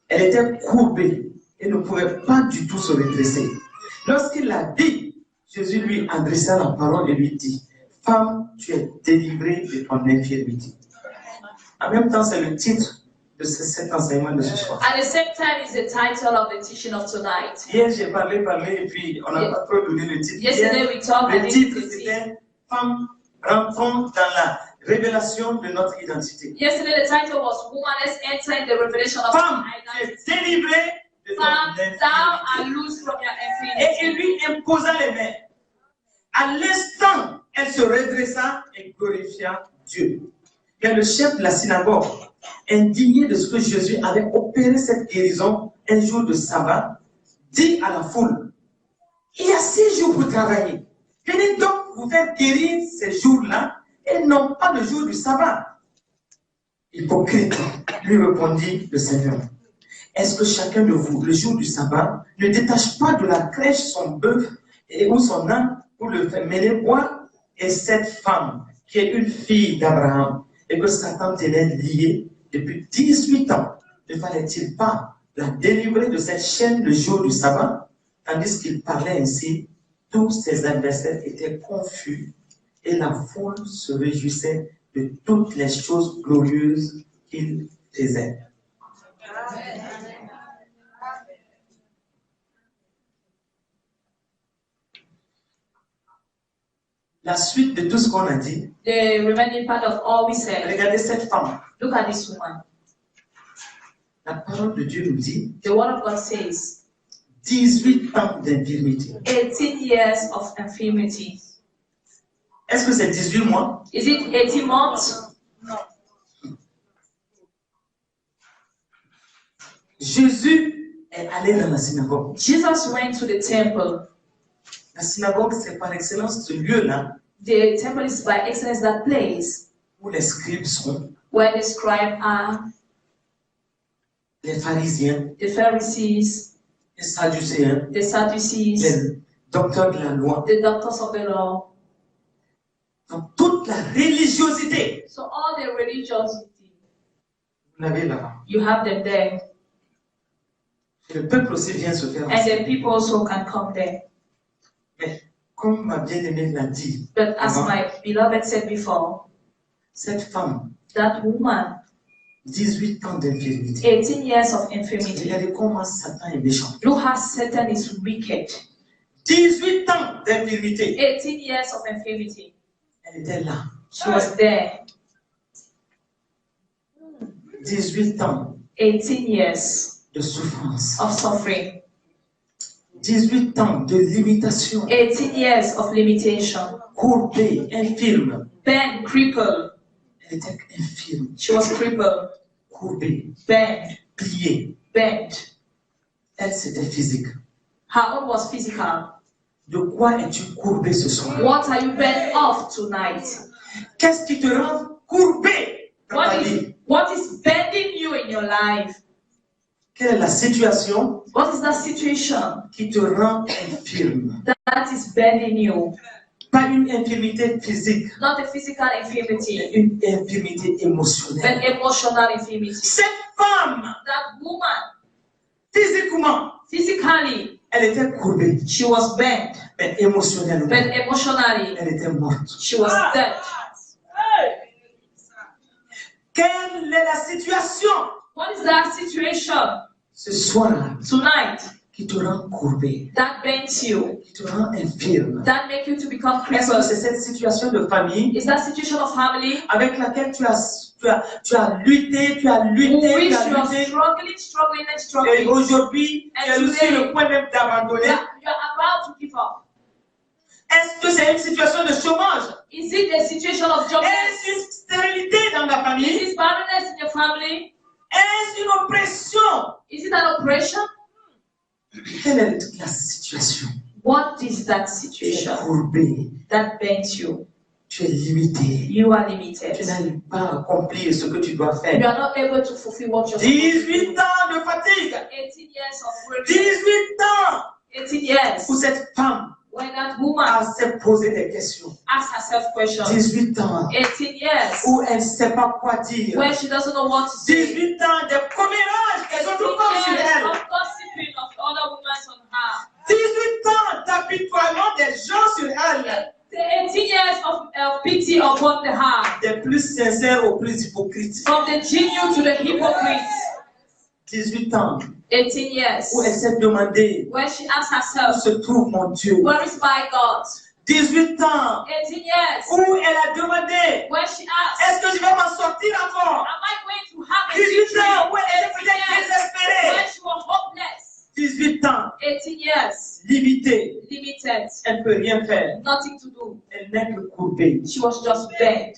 Elle était courbée et ne pouvait pas du tout se redresser. Lorsqu'il l'a dit, Jésus lui adressa la parole et lui dit, « Femme, tu es délivrée de ton infirmité. » En même temps, c'est le titre de cet enseignement de ce soir. At the same time, is the title of the teaching of tonight. Hier, j'ai parlé, et puis on n'a pas trop donné le titre. Yesterday Hier, we talked le about titre, it. c'était « Femme, rentrons dans la révélation de notre identité. » Yesterday the title was Woman, let's enter in the revelation of Femme, our tu es identity. délivrée de ton Femme, thou art infirmité. loose from your Et il infirmity. lui imposa les mains. À l'instant, elle se redressa et glorifia Dieu. Mais le chef de la synagogue, indigné de ce que Jésus avait opéré cette guérison un jour de sabbat, dit à la foule, « Il y a 6 jours pour travailler. Venez donc vous faire guérir ces jours-là et non pas le jour du sabbat. » Hypocrite, lui répondit le Seigneur. Est-ce que chacun de vous, le jour du sabbat, ne détache pas de la crèche son bœuf ou son âne pour le faire mener boire? Et cette femme, qui est une fille d'Abraham, et que Satan tenait liée depuis 18 ans, ne fallait-il pas la délivrer de cette chaîne le jour du sabbat? Tandis qu'il parlait ainsi, tous ses adversaires étaient confus et la foule se réjouissait de toutes les choses glorieuses qu'il faisait. La suite de tout ce qu'on a dit, The remaining part of all we said. regardez cette femme. Look at this woman. La parole de Dieu nous dit The word of God says 18 ans d'infirmité. 18 years of infirmity. Est-ce que c'est 18 mois? Is it 18 months? Jésus est allé dans la synagogue. Jesus went to the temple. La synagogue, c'est par excellence ce lieu-là The temple is by excellence that place où les scribes sont, where the scribes are, les pharisiens, the Pharisees, les sadducéens, the Sadducees, les docteurs de la loi. the doctors of the law. Donc toute la religiosité, So all the religiosity, vous l'avez là-bas. you have them there. Et le peuple aussi vient se faire And enseigner. the people also can come there. Mais comme ma bien-aimée l'a dit, But as avant, my beloved said before, cette femme, that woman, 18 ans d'infirmité. 18 years of infirmity. Regardez comment Satan est méchant. Look how Satan is wicked. 18 ans d'infirmité. 18 years of infirmity. Elle était là. She was there. 18 ans 18 years de souffrance. of suffering. 18 ans de limitation. 18 years of limitation. Courbée, infirme. Bent, crippled. Elle était infirme. She was crippled. Courbée, Bent, pliée. bent. Elle, c'était physique. Her own was physical. De quoi es-tu courbé ce soir? What are you bent off tonight? Qu'est-ce qui te rend courbé dans ta vie? What is bending you in your life? Quelle est la situation What is that situation qui te rend infirme? that is bending you? Pas une infirmité physique, Not a physical infirmity, une infirmité but émotionnelle. emotional infirmity. Cette femme, That woman, physiquement, physically, elle était courbée, she was bent, mais émotionnellement, but emotionally, elle était morte. she was dead. Quelle est la situation What is that situation ce soir tonight qui te rend courbé, that bends you, qui te rend infirme? that make you to become Est-ce que crippled? c'est cette situation de famille Is that situation of family avec laquelle tu as tu as lutté, tu as lutté, which tu as you are lutté. struggling and Et struggling. aujourd'hui, tu es sur le point même d'abandonner. You are about to give up. Est-ce que c'est une situation de chômage? Is it a situation of jobless? Est-ce une stérilité dans la Is famille? it barrenness in your family? Est-ce une oppression? Is it an oppression? Quelle est la situation? What is that Tu es situation courbé, that bends you? tu es limité. You are Tu limited. n'arrives pas à accomplir ce que tu dois You faire. are not able to fulfill what you're supposed to 18 do. ans de fatigue. 18 years of work. 18 ans 18 years. où cette femme When that woman s'est posé des questions. asks herself questions. 18 ans 18 years. où elle ne sait pas quoi dire. Where she doesn't know what to say. 18 ans de commérages des 18 autres femmes sur years elle. of gossiping of other women on her. 18 ans d'apitoiement des gens sur elle. The 18 years of pity upon the heart. Des plus sincères aux plus hypocrites. From the genuine to the hypocrites. 18 ans 18 years. où elle s'est demandé Where she asks où herself, se trouve mon Dieu. where is my God? 18 ans 18 years. où elle a demandé Where she asks, est-ce que je vais m'en sortir encore. am I going to have a 18 victory? ans où elle était 18 peut-être years. désespérée. Where she was hopeless. 18 ans 18 years. limitée. Limited. Elle ne peut rien faire. Nothing to do. Elle n'est que courbée. She was just bent.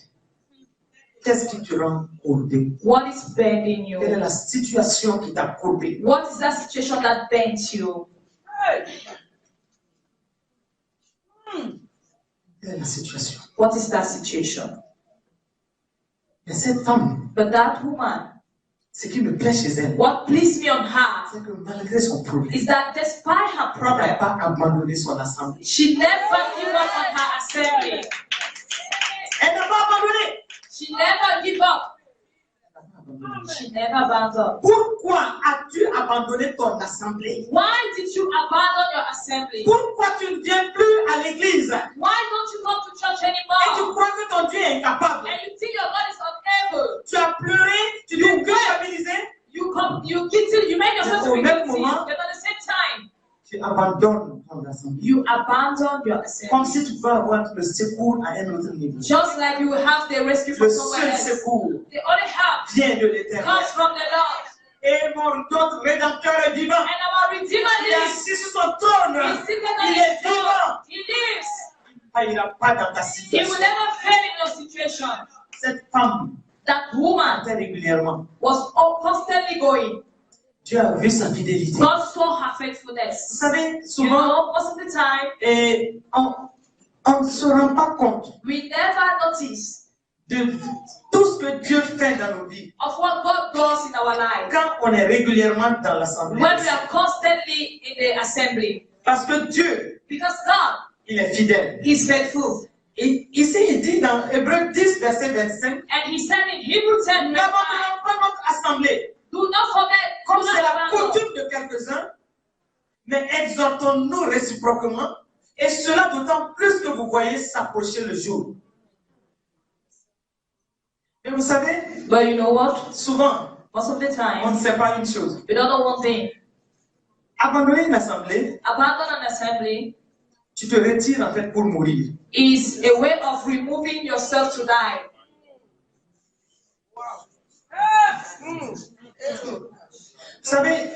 Qu'est-ce qui te rend courbé? What is bending Quelle est you? la situation qui t'a courbé? What is that situation that bends you? Quelle est la situation? What is that situation? Mais cette femme, But that woman, ce qui me plaît chez elle, what pleased me on her c'est que malgré son problème, is that despite her elle n'a problem, pas abandonné son assemblée. she never gave up on her assembly. Elle n'a pas abandonné. She never gave up. She never abandoned. Pourquoi as-tu abandonné ton assemblée? Why did you abandon your assembly? Pourquoi tu ne viens plus à l'église? Why don't you come to church Et tu anymore? crois que ton Dieu est incapable? And you think your God is unable. Tu as pleuré, tu t'es culpabilisé, You made yourself to be Au même guilty, moment, but at the same time, tu abandonnes ton assemblée. you abandon your Comme assembly. si tu peux avoir le secours à un autre niveau. Just like you will have the rescue from Le somewhere seul else. secours The only help vient de l'Éternel. comes from the Lord. Et notre Rédempteur est vivant. And our Redeemer Il est lives. assis sur son trône. He's seated on Il his est throne. vivant. He lives. Il n'ira pas dans ta He will situation. never fail in your situation. Cette femme That woman fait régulièrement. was constantly going. Dieu a vu sa fidélité. God saw her Vous faithfulness. savez, You souvent, know, most of the time, et on ne se rend pas compte we never notice de tout ce que Dieu fait dans nos vies of what God does in our life quand on est régulièrement dans l'assemblée. when we are constantly in the assembly. Parce que Dieu, Because God il est fidèle. is faithful. Et ici, il dit dans Hébreux 10, verset 25, And He said in Hebrews 10, verse 5, n'abandonnons pas notre assemblée, do not forget, comme do c'est not la abandon. coutume de quelques-uns, mais exhortons-nous réciproquement, et cela d'autant plus que vous voyez s'approcher le jour. Et vous savez, But you know what? souvent, Most of the on ne time, sait pas une chose. we don't know one thing. Abandonner une assemblée, Abandon an assembly tu te retires en fait pour mourir. is a way of removing yourself to die. Vous savez,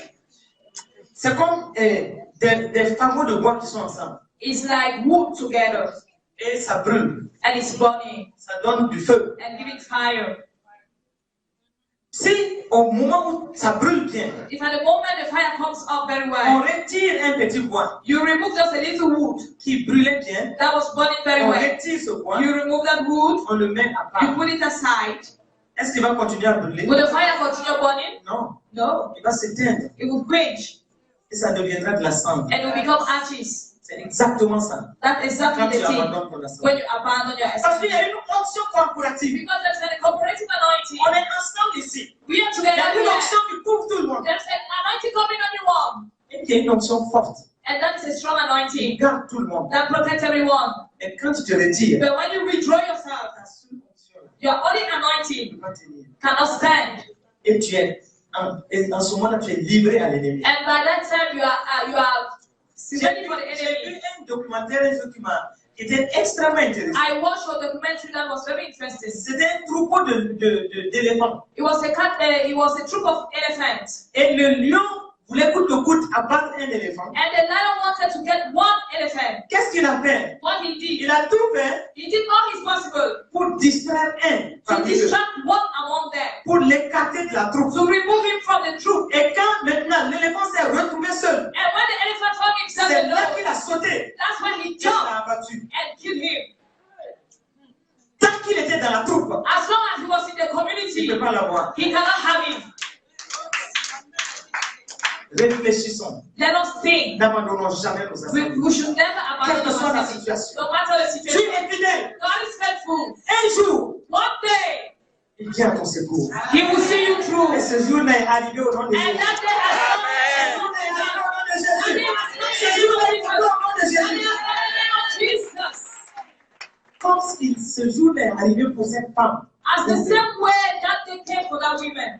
c'est comme des fagots de bois qui sont ensemble. It's like wood together Et ça brûle, and it's burning ça donne du feu. and giving fire. Si au moment où ça brûle bien, If at the moment the fire comes up very on well, retire un petit bois you remove just a little wood qui brûlait bien, that was burning very on well. retire ce bois, You remove that wood, on le met à you part. put it aside. Est-ce qu'il va continuer à brûler? Will the fire continue burning? Non, No. il va s'éteindre It will quench et ça deviendra de la cendre. and it will become ashes. C'est exactement ça. That's Quand exactly tu the thing abandonnes ton assemblée. when you abandon your Parce qu'il y assembly. a une onction corporative. Because there's a cooperative anointing. On est ensemble ici. We are Il y a together une here. onction qui couvre tout le monde. There's an anointing coming on everyone. Et il y a une onction forte And that is a strong qui anointing garde tout le monde. that protects everyone. Et quand tu te retires, But when you withdraw yourself, ta seule onction your only ne anointing peut pas tenir. cannot stand. Et tu es, en ce moment-là, tu es livré à l'ennemi. And by that time, you are ready for the J'ai vu enemy. un documentaire un jour qui était extrêmement intéressant. I watched a documentary that was very interesting. C'était un troupeau d'éléphants. It was a troop of elephants. Et le lion voulait coûte que coûte abattre un éléphant. And the lion wanted to get one elephant. Qu'est-ce qu'il a fait? What he did, Il a tout fait he did all his possible pour distraire un, to parmi eux, distract one among them, pour l'écarter de la troupe. to remove him from the troop. Et quand maintenant l'éléphant s'est retrouvé seul, And when the elephant found himself c'est là alone, qu'il a sauté. that's when he Il jumped l'a abattu. and killed him. Tant qu'il était dans la troupe, As long as he was in the il ne community, peut pas l'avoir. he cannot have him. Réfléchissons. Let us think. N'abandonnons jamais nos assemblées. We should never Quelle abandon que soit la ourselves. situation. No matter the Dieu situation. est fidèle. God is faithful. Un jour, One day, il vient à ton secours. he will see you through. Et ce jour est arrivé au nom de And Jésus. that day has come. Ce jour est arrivé au nom de Jésus. Ce jour est arrivé au nom de And Jésus. in the name of Jesus. Comme ce jour est arrivé pour cette femme. As the same way that they came for that woman,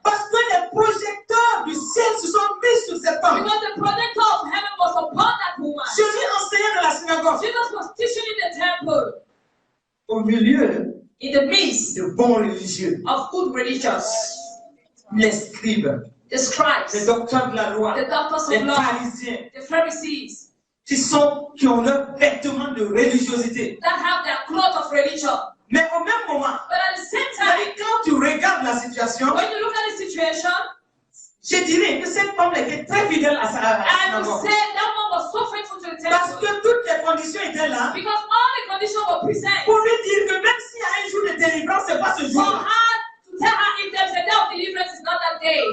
Parce que les projecteurs du ciel se sont mis sur cette femme. because the protector of heaven was upon that woman. Jésus enseignait dans la synagogue. Jesus was teaching in the temple, Au milieu in the midst de bons religieux, of good religious, les scribes, the les scribes, docteurs de la loi, the doctors les of law, pharisiens, the Pharisees, qui ont leur vêtement de religiosité. that have their cloth of religion. Mais au même moment, But at the same c'est-à-dire time, quand tu regardes la situation, when you look at the situation, je dirais que cette femme était très fidèle à la I would synagogue. say that one was so faithful to the Parce temple que toutes les conditions étaient là because all the conditions were present pour lui dire que même s'il y a un jour de délivrance, ce n'est pas ce for jour-là. her to tell her if there's a day of deliverance, it's not that day.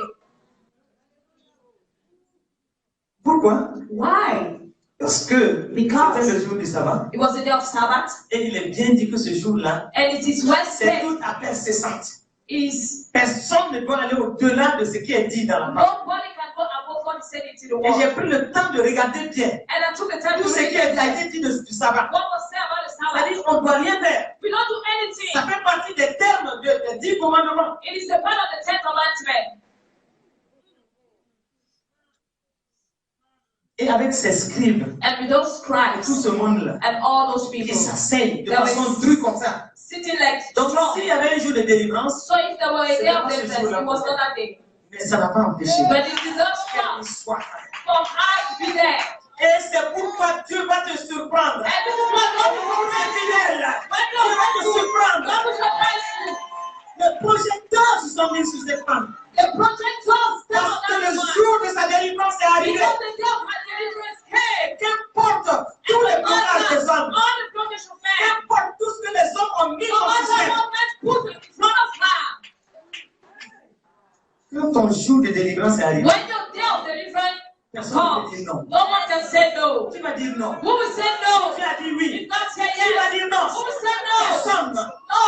Pourquoi? Why? Parce que Because c'était le jour du sabbat. it was the day of Sabbath, Et il est bien dit que ce jour-là, and it is well c'est said tout appel cessante. is Personne ne doit aller au-delà de ce qui est dit dans la parole. nobody can go above what is said into the Et j'ai world. pris le temps de regarder bien And I took the time tout to ce read qui a it. été dit du sabbat. What was said about the Sabbath. C'est-à-dire qu'on ne doit rien faire. We don't do anything. Ça fait partie des termes des 10 commandements. It is the part of the 10th commandment. Et avec ces scribes, And with those scribes tout ce monde-là, and all those qui people s'asseyent de That façon was- drue comme ça. sitting like Donc strong. s'il y avait un jour de délivrance, So if there were a C'est day of pas ce deliverance, jour-là. it was not that day. mais ça n'a pas empêché But it did not qu'elle stop soit. for her to be there. Et c'est pourquoi Dieu va te surprendre. And this is what God will Dieu est fidèle. When Dieu va te God surprendre. will surprise you. Les projecteurs se sont mis sur cette femme. The projectors stand Parce que on le that woman. jour de sa délivrance est arrivé. Because the day of her deliverance came. Qu'importe tous les courages des All hommes, the progress of man. qu'importe tout ce que les hommes ont mis No en matter système, what man put in front of her. quand ton jour de délivrance est arrivé, When your day of deliverance personne ne comes, peut dire non. no one can say no. Tu vas dire non. Who will say no? Tu as dit oui. If God say Tu vas yes, dire non. who will say no? Personne. No.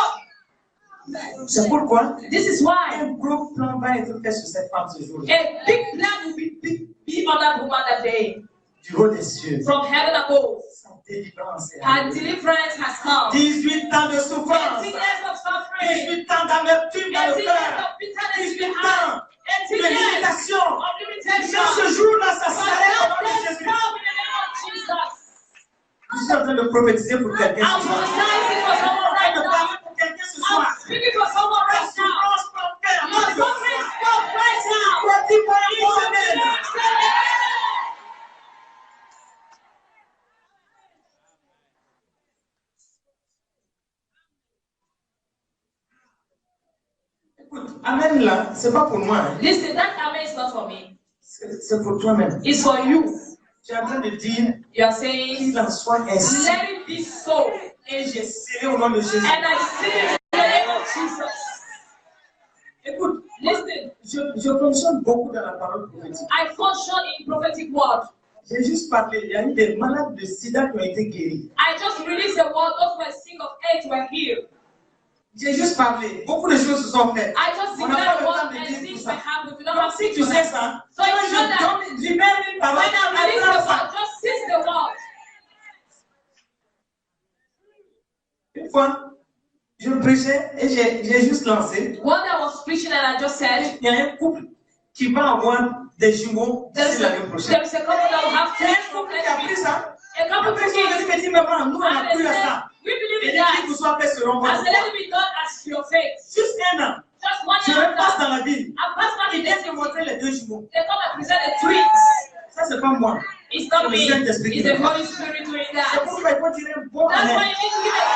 C'est pourquoi This is why un gros plan va être fait sur cette femme ce jour-là. a big plan will be on that woman that day. Du haut des cieux. From heaven above, Sa délivrance est her arrivée. deliverance has come. 18 ans de souffrance. 18 years of suffering, 18 ans d'amertume dans 18 le years cœur. of bitterness in 18 the heart, ans de 18 years limitation. of Quand limitation. ce jour-là, ça But s'arrête au now nom de let's Jésus. come in the name of Jesus. Je suis en train de prophétiser pour quelqu'un I'm ce soir. prophesying for someone Je suis en train right de now. parler pour quelqu'un ce I'm soir. speaking for someone La right now. souffrance prend fin. Your suffering stop right now. Dis-moi un In mot, the amen. name of Jesus. Écoute, amen là, c'est pas pour moi. Hein. Listen, that amen is not for me. C'est pour toi-même. It's for you. Tu es en train de dire You are saying, qu'il en soit ainsi. let it be so. Et j'ai scellé au nom de Jésus. And I see it in the name of Jesus. Écoute, Listen, je fonctionne beaucoup dans la parole prophétique. I function in prophetic word. J'ai juste parlé, il y a eu des malades de sida qui ont été guéris. I just released the word, those who were sick of AIDS were healed. J'ai juste parlé, beaucoup de choses se sont faites. I just On n'a declared pas the le temps word de and dire tout things ça. may happen. We don't Donc have si to tu do sais that. ça, So you quand know that je donne, libère une parole, when I release the attends ça. word, just seize the word. Une fois, je prêchais et j'ai juste lancé. One day I was preaching and I just said, Il y a un couple qui va avoir des jumeaux d'ici l'année prochaine. there is a couple that will have Il y a un twins couple qui a pris ça A couple Après, of si on kids. dit que tu me prends, nous on a And cru they à said, ça. we Et believe les in that. filles vous soient faits seront I bonnes. said, let it be done as your faith. Juste un an. Just 1 Je year passe after, dans la ville. I passed by Ils the viennent te destiny. montrer les 2 jumeaux. They come and present the twins. Ça, c'est pas moi. It's not C'est me. le Saint-Esprit qui It's le the fait. Holy Spirit doing C'est that. pourquoi il faut tirer un bon That's why honneur. you need to give a